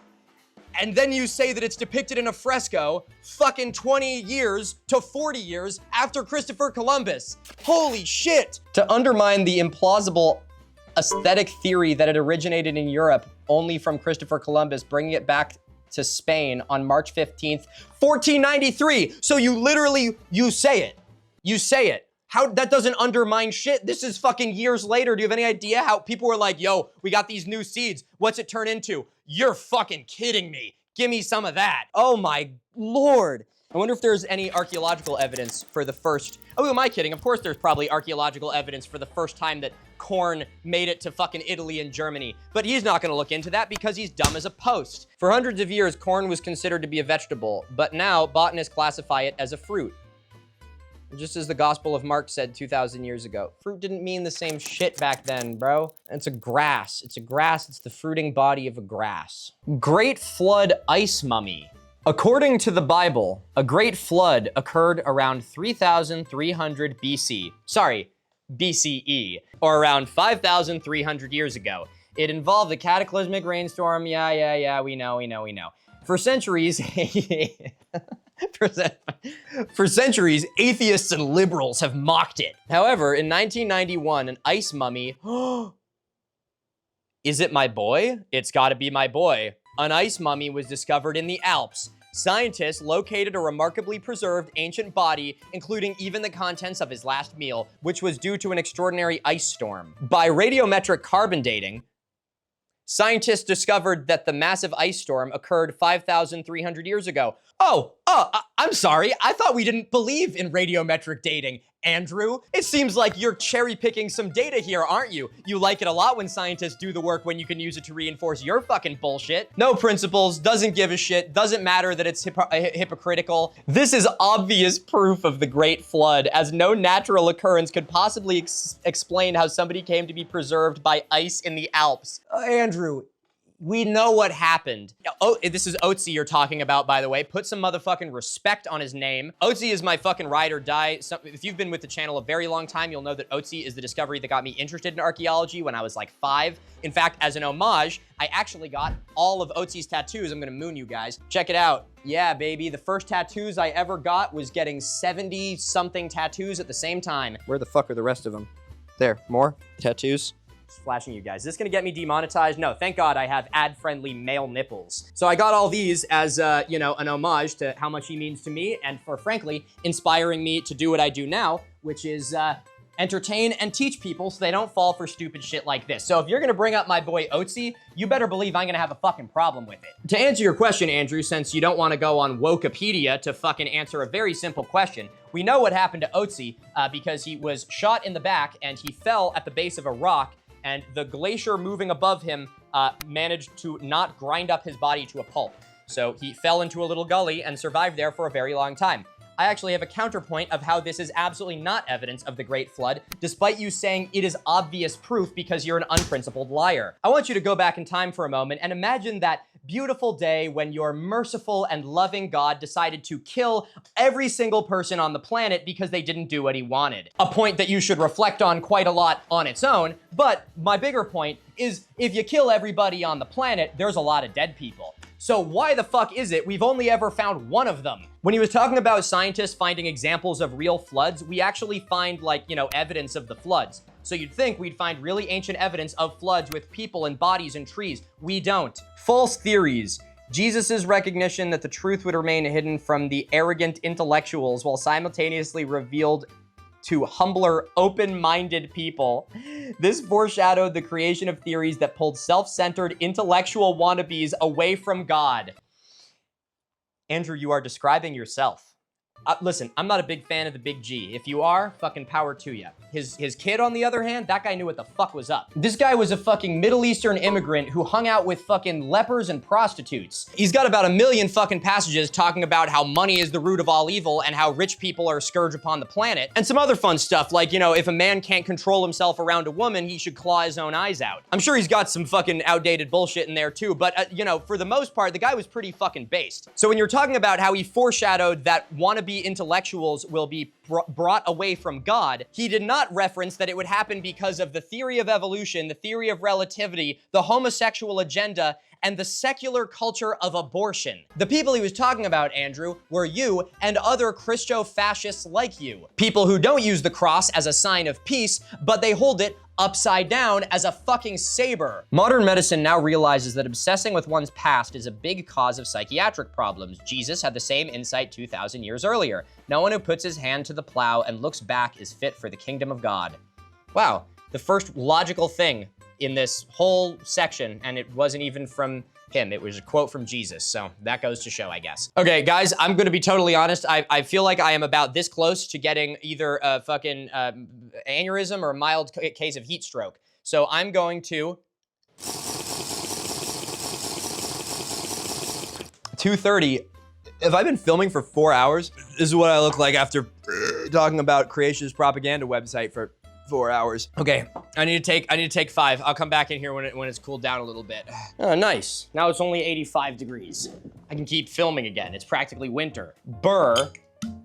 And then you say that it's depicted in a fresco fucking 20 years to 40 years after Christopher Columbus. Holy shit! To undermine the implausible aesthetic theory that it originated in Europe only from Christopher Columbus bringing it back to Spain on March 15th, 1493. So you say it. You say it. How, that doesn't undermine shit. This is fucking years later. Do you have any idea how people were like, yo, we got these new seeds. What's it turn into? You're fucking kidding me. Give me some of that. Oh my Lord. I wonder if there's any archaeological evidence for the first, oh, who am I kidding? Of course there's probably archaeological evidence for the first time that corn made it to fucking Italy and Germany. But he's not gonna look into that because he's dumb as a post. For hundreds of years, corn was considered to be a vegetable, but now botanists classify it as a fruit. Just as the Gospel of Mark said 2,000 years ago. Fruit didn't mean the same shit back then, bro. It's a grass. It's a grass. It's the fruiting body of a grass. Great Flood Ice Mummy. According to the Bible, a great flood occurred around 3,300 BC. Sorry, BCE, or around 5,300 years ago. It involved a cataclysmic rainstorm. Yeah, we know. For centuries, for centuries, atheists and liberals have mocked it. However, in 1991, an ice mummy, is it my boy? It's gotta be my boy. An ice mummy was discovered in the Alps. Scientists located a remarkably preserved ancient body, including even the contents of his last meal, which was due to an extraordinary ice storm. By radiometric carbon dating, scientists discovered that the massive ice storm occurred 5,300 years ago. I'm sorry. I thought we didn't believe in radiometric dating, Andrew. It seems like you're cherry picking some data here, aren't you? You like it a lot when scientists do the work when you can use it to reinforce your fucking bullshit. No principles, doesn't give a shit, doesn't matter that it's hypocritical. This is obvious proof of the Great Flood, as no natural occurrence could possibly explain how somebody came to be preserved by ice in the Alps. Andrew, we know what happened. Oh, this is Otzi you're talking about, by the way. Put some motherfucking respect on his name. Otzi is my fucking ride or die. If you've been with the channel a very long time, you'll know that Otzi is the discovery that got me interested in archaeology when I was like 5. In fact, as an homage, I actually got all of Otzi's tattoos. I'm gonna moon you guys. Check it out. Yeah, baby, the first tattoos I ever got was getting 70-something tattoos at the same time. Where the fuck are the rest of them? There, more tattoos. Flashing you guys. Is this gonna get me demonetized? No, thank God I have ad-friendly male nipples. So I got all these as, an homage to how much he means to me and for, frankly, inspiring me to do what I do now, which is, entertain and teach people so they don't fall for stupid shit like this. So if you're gonna bring up my boy Otzi, you better believe I'm gonna have a fucking problem with it. To answer your question, Andrew, since you don't wanna go on Wokepedia to fucking answer a very simple question, we know what happened to Otzi because he was shot in the back and he fell at the base of a rock, and the glacier moving above him managed to not grind up his body to a pulp. So he fell into a little gully and survived there for a very long time. I actually have a counterpoint of how this is absolutely not evidence of the Great Flood, despite you saying it is obvious proof because you're an unprincipled liar. I want you to go back in time for a moment and imagine that beautiful day when your merciful and loving God decided to kill every single person on the planet because they didn't do what he wanted. A point that you should reflect on quite a lot on its own, but my bigger point is if you kill everybody on the planet, there's a lot of dead people. So why the fuck is it we've only ever found one of them? When he was talking about scientists finding examples of real floods, we actually find evidence of the floods. So you'd think we'd find really ancient evidence of floods with people and bodies and trees. We don't. False theories. Jesus' recognition that the truth would remain hidden from the arrogant intellectuals while simultaneously revealed to humbler, open-minded people. This foreshadowed the creation of theories that pulled self-centered intellectual wannabes away from God. Andrew, you are describing yourself. Listen, I'm not a big fan of the Big G. If you are, fucking power to ya. His kid, on the other hand, that guy knew what the fuck was up. This guy was a fucking Middle Eastern immigrant who hung out with fucking lepers and prostitutes. He's got about 1 million fucking passages talking about how money is the root of all evil and how rich people are a scourge upon the planet. And some other fun stuff like, if a man can't control himself around a woman, he should claw his own eyes out. I'm sure he's got some fucking outdated bullshit in there too, but, for the most part, the guy was pretty fucking based. So when you're talking about how he foreshadowed that wannabe intellectuals will be brought away from God, he did not reference that it would happen because of the theory of evolution, the theory of relativity, the homosexual agenda, and the secular culture of abortion. The people he was talking about, Andrew, were you and other Christo-fascists like you. People who don't use the cross as a sign of peace, but they hold it upside down as a fucking saber. Modern medicine now realizes that obsessing with one's past is a big cause of psychiatric problems. Jesus had the same insight 2,000 years earlier. No one who puts his hand to the plow and looks back is fit for the kingdom of God. Wow, the first logical thing in this whole section, and it wasn't even from him. It was a quote from Jesus, so that goes to show, I guess. Okay, guys, I'm gonna be totally honest. I feel like I am about this close to getting either a fucking aneurysm or a mild case of heat stroke. So I'm going to 2:30. Have I been filming for 4 hours? This is what I look like after talking about Creationist propaganda website for 4 hours. Okay, I need to take 5. I'll come back in here when it's cooled down a little bit. Oh, nice. Now it's only 85 degrees. I can keep filming again. It's practically winter. Burr,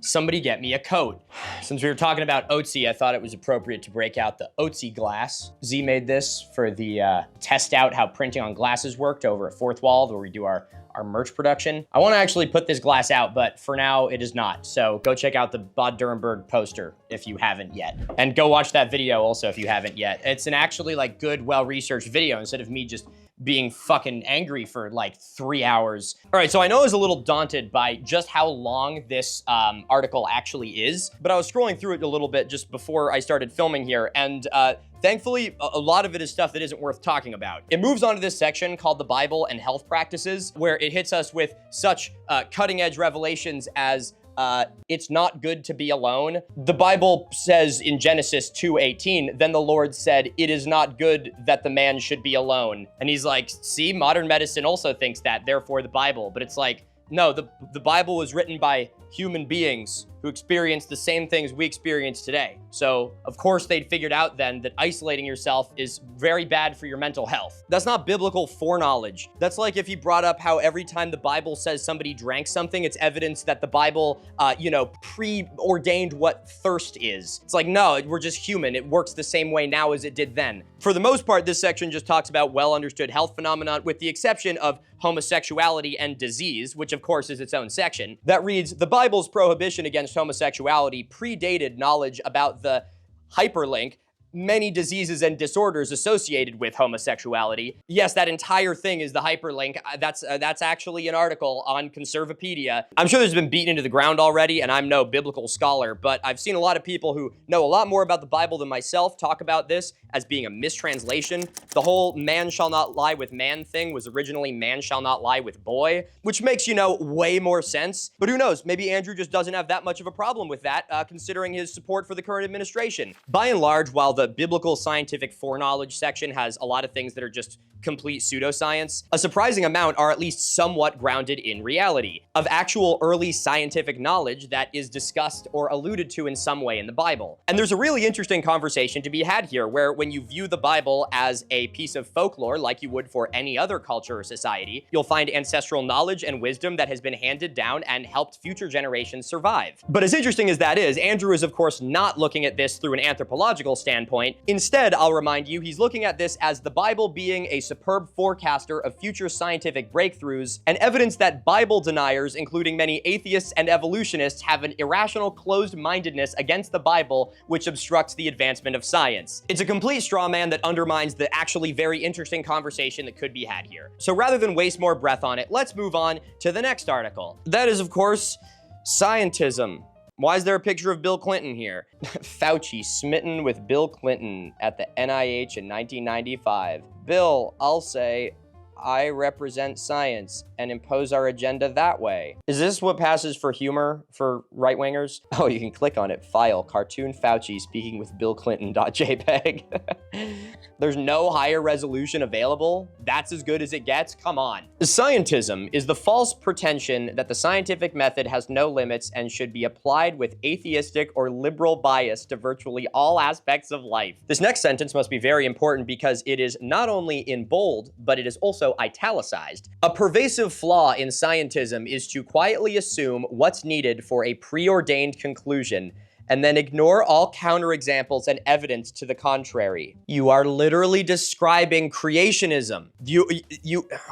somebody get me a coat. Since we were talking about Otzi, I thought it was appropriate to break out the Otzi glass. Z made this for the test out how printing on glasses worked over at Fourth Wall, where we do our merch production. I want to actually put this glass out, but for now it is not. So go check out the Bod Durenberg poster if you haven't yet. And go watch that video also if you haven't yet. It's an actually like good, well-researched video instead of me just being fucking angry for like 3 hours. All right, so I know I was a little daunted by just how long this article actually is, but I was scrolling through it a little bit just before I started filming here, and thankfully, a lot of it is stuff that isn't worth talking about. It moves on to this section called the Bible and Health Practices, where it hits us with such cutting-edge revelations as it's not good to be alone. The Bible says in Genesis 2:18, then the Lord said, it is not good that the man should be alone. And he's like, see, modern medicine also thinks that, therefore the Bible. But it's like, no, the Bible was written by human beings who experienced the same things we experience today. So, of course, they'd figured out then that isolating yourself is very bad for your mental health. That's not biblical foreknowledge. That's like if you brought up how every time the Bible says somebody drank something, it's evidence that the Bible, preordained what thirst is. It's like, no, we're just human. It works the same way now as it did then. For the most part, this section just talks about well-understood health phenomena, with the exception of homosexuality and disease, which of course is its own section, that reads, the Bible's prohibition against homosexuality predated knowledge about the hyperlink, many diseases and disorders associated with homosexuality. Yes, that entire thing is the hyperlink. That's actually an article on Conservapedia. I'm sure there's been beaten into the ground already, and I'm no biblical scholar, but I've seen a lot of people who know a lot more about the Bible than myself talk about this as being a mistranslation. The whole man shall not lie with man thing was originally man shall not lie with boy, which makes, way more sense. But who knows? Maybe Andrew just doesn't have that much of a problem with that, considering his support for the current administration. By and large, while the biblical scientific foreknowledge section has a lot of things that are just complete pseudoscience, a surprising amount are at least somewhat grounded in reality, of actual early scientific knowledge that is discussed or alluded to in some way in the Bible. And there's a really interesting conversation to be had here, where when you view the Bible as a piece of folklore like you would for any other culture or society, you'll find ancestral knowledge and wisdom that has been handed down and helped future generations survive. But as interesting as that is, Andrew is of course not looking at this through an anthropological standpoint. Instead, I'll remind you, he's looking at this as the Bible being a superb forecaster of future scientific breakthroughs, and evidence that Bible deniers, including many atheists and evolutionists, have an irrational closed-mindedness against the Bible which obstructs the advancement of science. It's a complete straw man that undermines the actually very interesting conversation that could be had here. So rather than waste more breath on it, let's move on to the next article. That is, of course, scientism. Why is there a picture of Bill Clinton here? Fauci smitten with Bill Clinton at the NIH in 1995. Bill, I'll say, I represent science and impose our agenda that way. Is this what passes for humor for right-wingers? Oh, you can click on it. File, cartoon Fauci speaking with Bill Clinton.jpg. There's no higher resolution available? That's as good as it gets? Come on. Scientism is the false pretension that the scientific method has no limits and should be applied with atheistic or liberal bias to virtually all aspects of life. This next sentence must be very important because it is not only in bold, but it is also italicized. A pervasive flaw in scientism is to quietly assume what's needed for a preordained conclusion and then ignore all counterexamples and evidence to the contrary. You are literally describing creationism.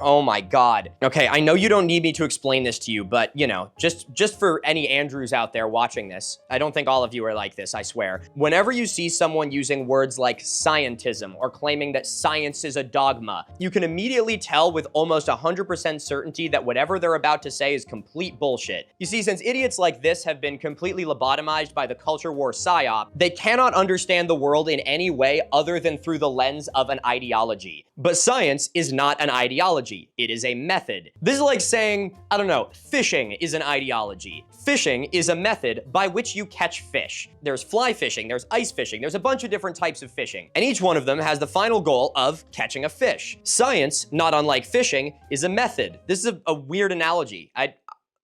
Oh my God. Okay, I know you don't need me to explain this to you, but you know, just for any Andrews out there watching this, I don't think all of you are like this, I swear. Whenever you see someone using words like scientism or claiming that science is a dogma, you can immediately tell with almost 100% certainty that whatever they're about to say is complete bullshit. You see, since idiots like this have been completely lobotomized by the culture war psyop, they cannot understand the world in any way other than through the lens of an ideology. But science is not an ideology, it is a method. This is like saying, I don't know, fishing is an ideology. Fishing is a method by which you catch fish. There's fly fishing, there's ice fishing, there's a bunch of different types of fishing, and each one of them has the final goal of catching a fish. Science, not unlike fishing, is a method. This is a weird analogy.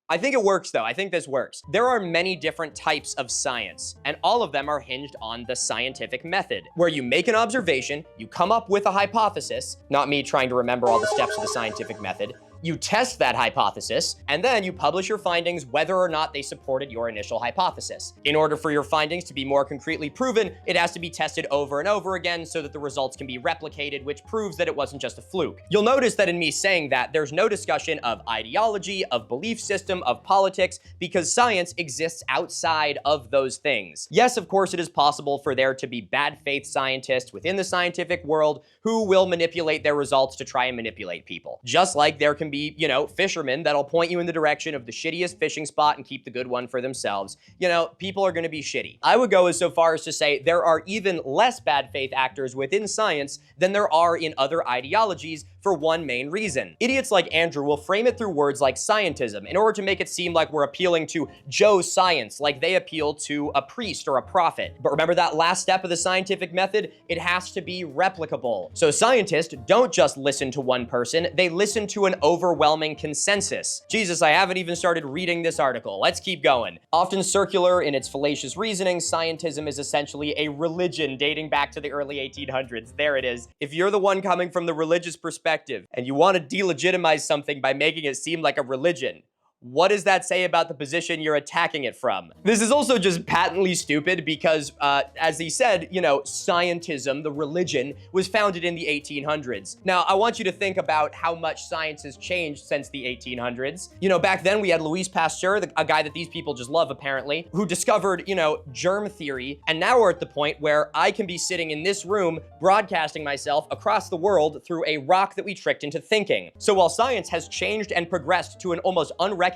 I think it works though. I think this works. There are many different types of science, and all of them are hinged on the scientific method, where you make an observation, you come up with a hypothesis, not me trying to remember all the steps of the scientific method. You test that hypothesis, and then you publish your findings whether or not they supported your initial hypothesis. In order for your findings to be more concretely proven, it has to be tested over and over again so that the results can be replicated, which proves that it wasn't just a fluke. You'll notice that in me saying that, there's no discussion of ideology, of belief system, of politics, because science exists outside of those things. Yes, of course, it is possible for there to be bad faith scientists within the scientific world who will manipulate their results to try and manipulate people. Just like there can be, you know, fishermen that'll point you in the direction of the shittiest fishing spot and keep the good one for themselves. You know, people are gonna be shitty. I would go so far as to say there are even less bad faith actors within science than there are in other ideologies for one main reason. Idiots like Andrew will frame it through words like scientism in order to make it seem like we're appealing to Joe's science, like they appeal to a priest or a prophet. But remember that last step of the scientific method? It has to be replicable. So scientists don't just listen to one person, they listen to an overwhelming consensus. Jesus, I haven't even started reading this article. Let's keep going. Often circular in its fallacious reasoning, scientism is essentially a religion dating back to the early 1800s. There it is. If you're the one coming from the religious perspective and you want to delegitimize something by making it seem like a religion, what does that say about the position you're attacking it from? This is also just patently stupid because, as he said, you know, scientism, the religion, was founded in the 1800s. Now, I want you to think about how much science has changed since the 1800s. You know, back then we had Louis Pasteur, a guy that these people just love apparently, who discovered, you know, germ theory. And now we're at the point where I can be sitting in this room broadcasting myself across the world through a rock that we tricked into thinking. So while science has changed and progressed to an almost unrecognizable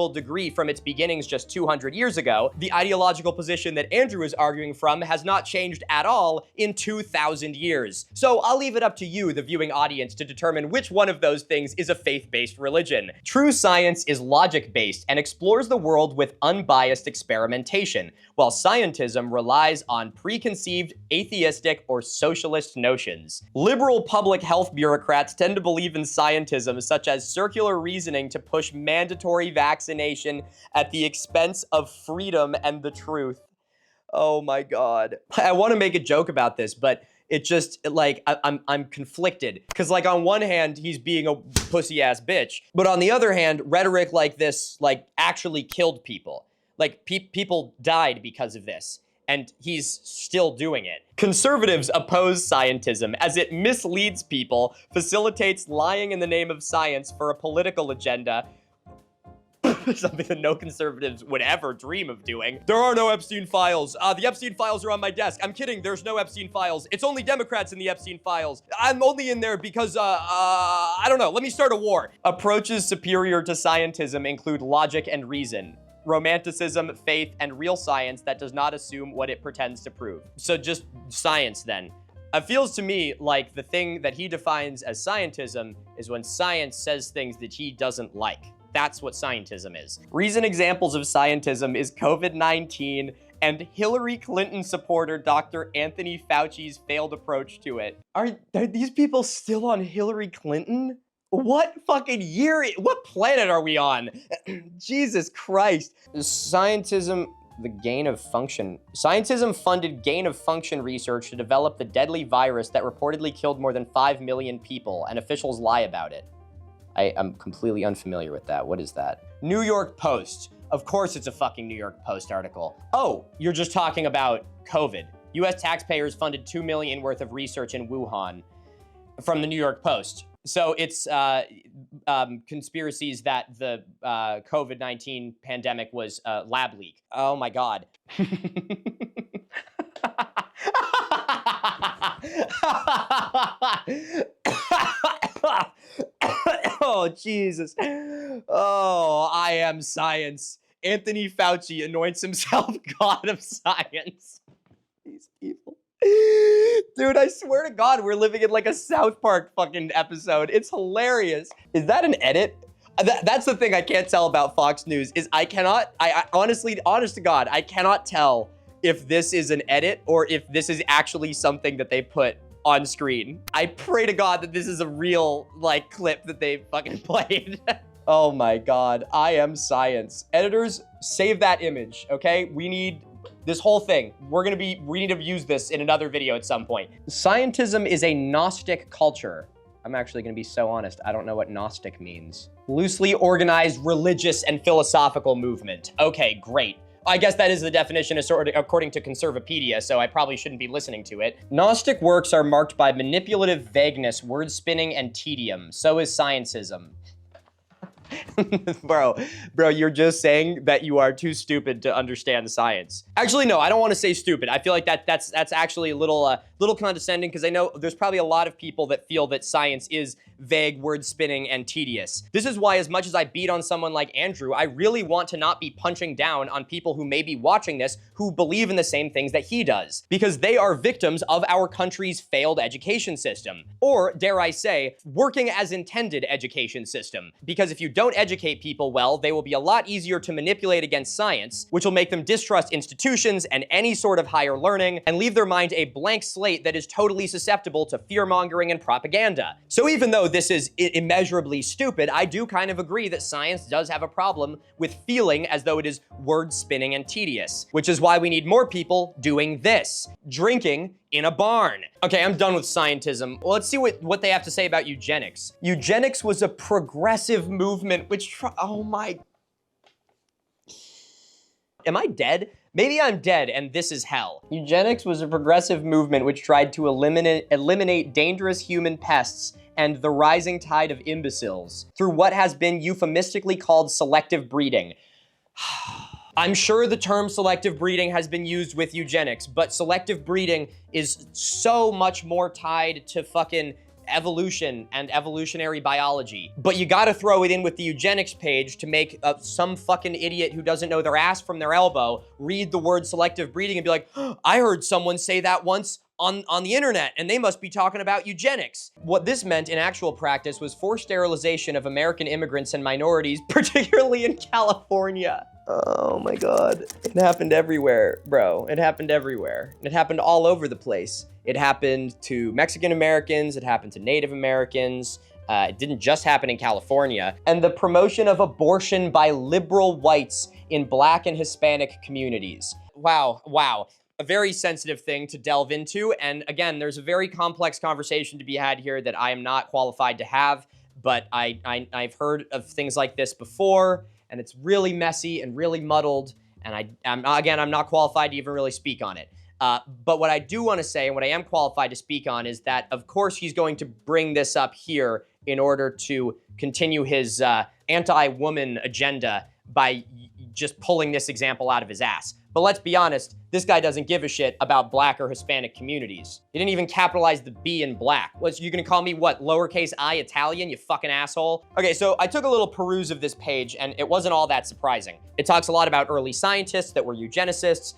degree from its beginnings just 200 years ago, the ideological position that Andrew is arguing from has not changed at all in 2,000 years. So I'll leave it up to you, the viewing audience, to determine which one of those things is a faith-based religion. True science is logic-based and explores the world with unbiased experimentation, while scientism relies on preconceived, atheistic, or socialist notions. Liberal public health bureaucrats tend to believe in scientism, such as circular reasoning to push mandatory vaccination at the expense of freedom and the truth. Oh my God. I want to make a joke about this, but it just, like, I'm conflicted. Because, like, on one hand, he's being a pussy-ass bitch. But on the other hand, rhetoric like this, like, actually killed people. Like, people died because of this. And he's still doing it. Conservatives oppose scientism as it misleads people, facilitates lying in the name of science for a political agenda, something that no conservatives would ever dream of doing. There are no Epstein files. The Epstein files are on my desk. I'm kidding, there's no Epstein files. It's only Democrats in the Epstein files. I'm only in there because, I don't know, let me start a war. Approaches superior to scientism include logic and reason, romanticism, faith, and real science that does not assume what it pretends to prove. So just science then. It feels to me like the thing that he defines as scientism is when science says things that he doesn't like. That's what scientism is. Recent examples of scientism is COVID-19 and Hillary Clinton supporter Dr. Anthony Fauci's failed approach to it. Are these people still on Hillary Clinton? What fucking year? What planet are we on? Jesus Christ. Scientism, the gain of function. Scientism funded gain of function research to develop the deadly virus that reportedly killed more than 5 million people, and officials lie about it. I'm completely unfamiliar with that. What is that? New York Post. Of course it's a fucking New York Post article. Oh, you're just talking about COVID. US taxpayers funded $2 million worth of research in Wuhan from the New York Post. So it's conspiracies that the COVID-19 pandemic was a lab leak. Oh my God. Oh, Jesus. Oh, I am science. Anthony Fauci anoints himself God of science. These people. Dude, I swear to God, we're living in like a South Park fucking episode. It's hilarious. Is that an edit? That's the thing I can't tell about Fox News is I honestly, honest to God, I cannot tell if this is an edit or if this is actually something that they put on screen. I pray to God that this is a real like clip that they fucking played. Oh my God, I am science. Editors, save that image, okay? We need this whole thing. We need to use this in another video at some point. Scientism is a Gnostic culture. I'm actually gonna be so honest, I don't know what Gnostic means. Loosely organized religious and philosophical movement. Okay, great. I guess that is the definition according to Conservapedia, so I probably shouldn't be listening to it. Gnostic works are marked by manipulative vagueness, word spinning, and tedium. So is scientism. Bro, you're just saying that you are too stupid to understand science. Actually, no, I don't want to say stupid. I feel like that's actually a little condescending because I know there's probably a lot of people that feel that science is vague, word spinning, and tedious. This is why as much as I beat on someone like Andrew, I really want to not be punching down on people who may be watching this who believe in the same things that he does, because they are victims of our country's failed education system, or dare I say, working as intended education system. Because if you don't educate people well, they will be a lot easier to manipulate against science, which will make them distrust institutions and any sort of higher learning, and leave their mind a blank slate that is totally susceptible to fear-mongering and propaganda. So even though this is immeasurably stupid, I do kind of agree that science does have a problem with feeling as though it is word spinning and tedious, which is why we need more people doing this, drinking in a barn. Okay, I'm done with scientism. Well, let's see what they have to say about eugenics. Eugenics was a progressive movement which, oh my, am I dead? Maybe I'm dead and this is hell. Eugenics was a progressive movement which tried to eliminate dangerous human pests and the rising tide of imbeciles through what has been euphemistically called selective breeding. I'm sure the term selective breeding has been used with eugenics, but selective breeding is so much more tied to fucking evolution and evolutionary biology. But you gotta throw it in with the eugenics page to make some fucking idiot who doesn't know their ass from their elbow read the word selective breeding and be like, oh, I heard someone say that once on the internet, and they must be talking about eugenics. What this meant in actual practice was forced sterilization of American immigrants and minorities, particularly in California. Oh my God. It happened everywhere, bro. It happened everywhere. It happened all over the place. It happened to Mexican Americans, it happened to Native Americans, it didn't just happen in California. And the promotion of abortion by liberal whites in Black and Hispanic communities. Wow. A very sensitive thing to delve into. And again, there's a very complex conversation to be had here that I am not qualified to have, but I've heard of things like this before, and it's really messy and really muddled. And I'm not qualified to even really speak on it. But what I do want to say, and what I am qualified to speak on, is that, of course, he's going to bring this up here in order to continue his anti-woman agenda by just pulling this example out of his ass. But let's be honest, this guy doesn't give a shit about Black or Hispanic communities. He didn't even capitalize the B in Black. What, you gonna call me, what, lowercase I Italian, you fucking asshole? Okay, so I took a little peruse of this page, and it wasn't all that surprising. It talks a lot about early scientists that were eugenicists,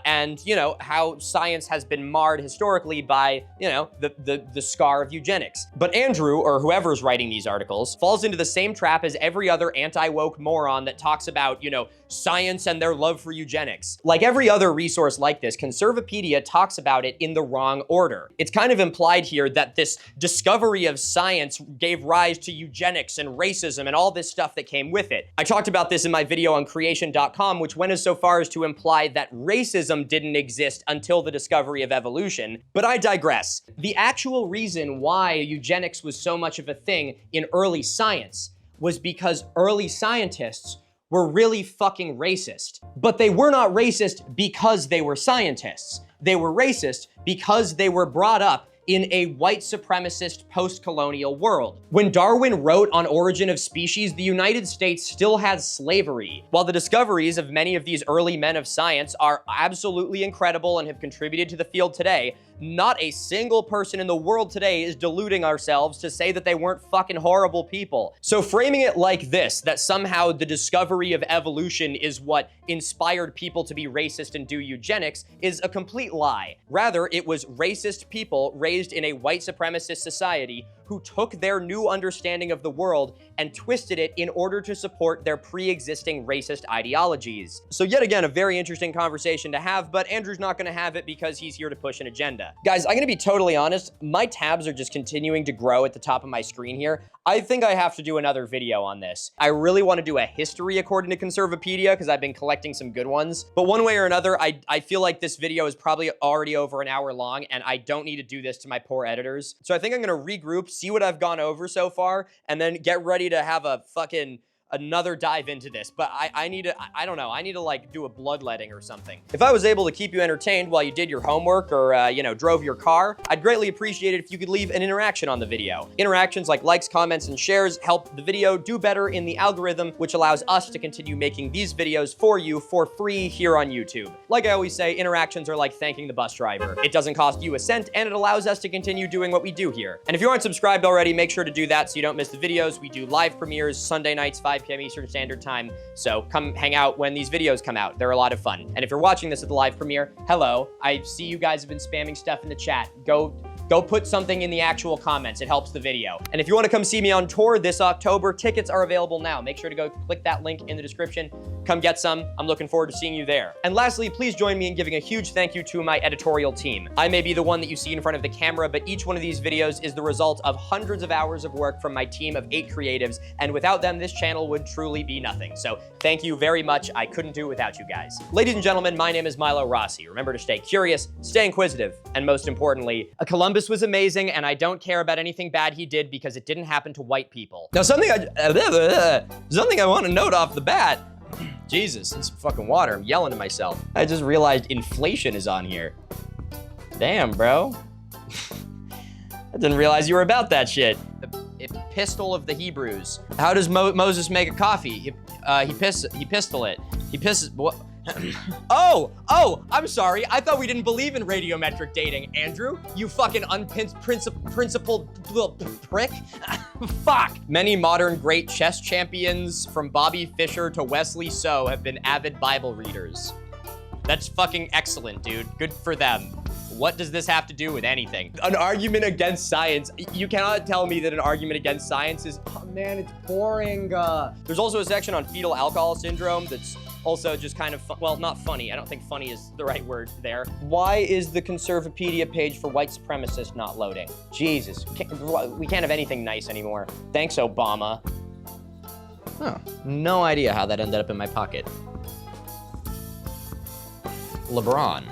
and, you know, how science has been marred historically by, you know, the scar of eugenics. But Andrew, or whoever's writing these articles, falls into the same trap as every other anti-woke moron that talks about, you know, science and their love for eugenics. Like every other resource like this, Conservapedia talks about it in the wrong order. It's kind of implied here that this discovery of science gave rise to eugenics and racism and all this stuff that came with it. I talked about this in my video on creation.com, which went as so far as to imply that racism didn't exist until the discovery of evolution, but I digress. The actual reason why eugenics was so much of a thing in early science was because early scientists were really fucking racist. But they were not racist because they were scientists. They were racist because they were brought up in a white supremacist post-colonial world. When Darwin wrote on Origin of Species, the United States still had slavery. While the discoveries of many of these early men of science are absolutely incredible and have contributed to the field today, not a single person in the world today is deluding ourselves to say that they weren't fucking horrible people. So framing it like this, that somehow the discovery of evolution is what inspired people to be racist and do eugenics, is a complete lie. Rather, it was racist people raised in a white supremacist society who took their new understanding of the world and twisted it in order to support their pre-existing racist ideologies. So yet again, a very interesting conversation to have, but Andrew's not gonna have it because he's here to push an agenda. Guys, I'm gonna be totally honest, my tabs are just continuing to grow at the top of my screen here. I think I have to do another video on this. I really want to do a history according to Conservapedia because I've been collecting some good ones. But one way or another, I feel like this video is probably already over an hour long and I don't need to do this to my poor editors. So I think I'm going to regroup, see what I've gone over so far, and then get ready to have a fucking another dive into this. But I need to, I don't know, I need to like do a bloodletting or something. If I was able to keep you entertained while you did your homework or, you know, drove your car, I'd greatly appreciate it if you could leave an interaction on the video. Interactions like likes, comments, and shares help the video do better in the algorithm, which allows us to continue making these videos for you for free here on YouTube. Like I always say, interactions are like thanking the bus driver. It doesn't cost you a cent, and it allows us to continue doing what we do here. And if you aren't subscribed already, make sure to do that so you don't miss the videos. We do live premieres Sunday nights, 5 p.m. Eastern Standard Time. So come hang out when these videos come out. They're a lot of fun. And if you're watching this at the live premiere, hello. I see you guys have been spamming stuff in the chat. Go put something in the actual comments. It helps the video. And if you want to come see me on tour this October, tickets are available now. Make sure to go click that link in the description. Come get some. I'm looking forward to seeing you there. And lastly, please join me in giving a huge thank you to my editorial team. I may be the one that you see in front of the camera, but each one of these videos is the result of hundreds of hours of work from my team of 8 creatives, and without them, this channel would truly be nothing. So thank you very much. I couldn't do it without you guys. Ladies and gentlemen, my name is Milo Rossi. Remember to stay curious, stay inquisitive, and most importantly, Columbus was amazing, and I don't care about anything bad he did because it didn't happen to white people. Now, something I want to note off the bat. Jesus, it's fucking water. I'm yelling to myself. I just realized inflation is on here. Damn, bro. I didn't realize you were about that shit. Pistol of the Hebrews. How does Moses make a coffee? He pistol it. He pisses. What? Oh, I'm sorry. I thought we didn't believe in radiometric dating, Andrew. You fucking principled little prick. Fuck. Many modern great chess champions, from Bobby Fischer to Wesley So, have been avid Bible readers. That's fucking excellent, dude. Good for them. What does this have to do with anything? An argument against science. You cannot tell me that an argument against science is, oh man, it's boring. There's also a section on fetal alcohol syndrome that's also just kind of, well, not funny. I don't think funny is the right word there. Why is the Conservapedia page for white supremacists not loading? Jesus, we can't have anything nice anymore. Thanks, Obama. Oh, no idea how that ended up in my pocket. LeBron.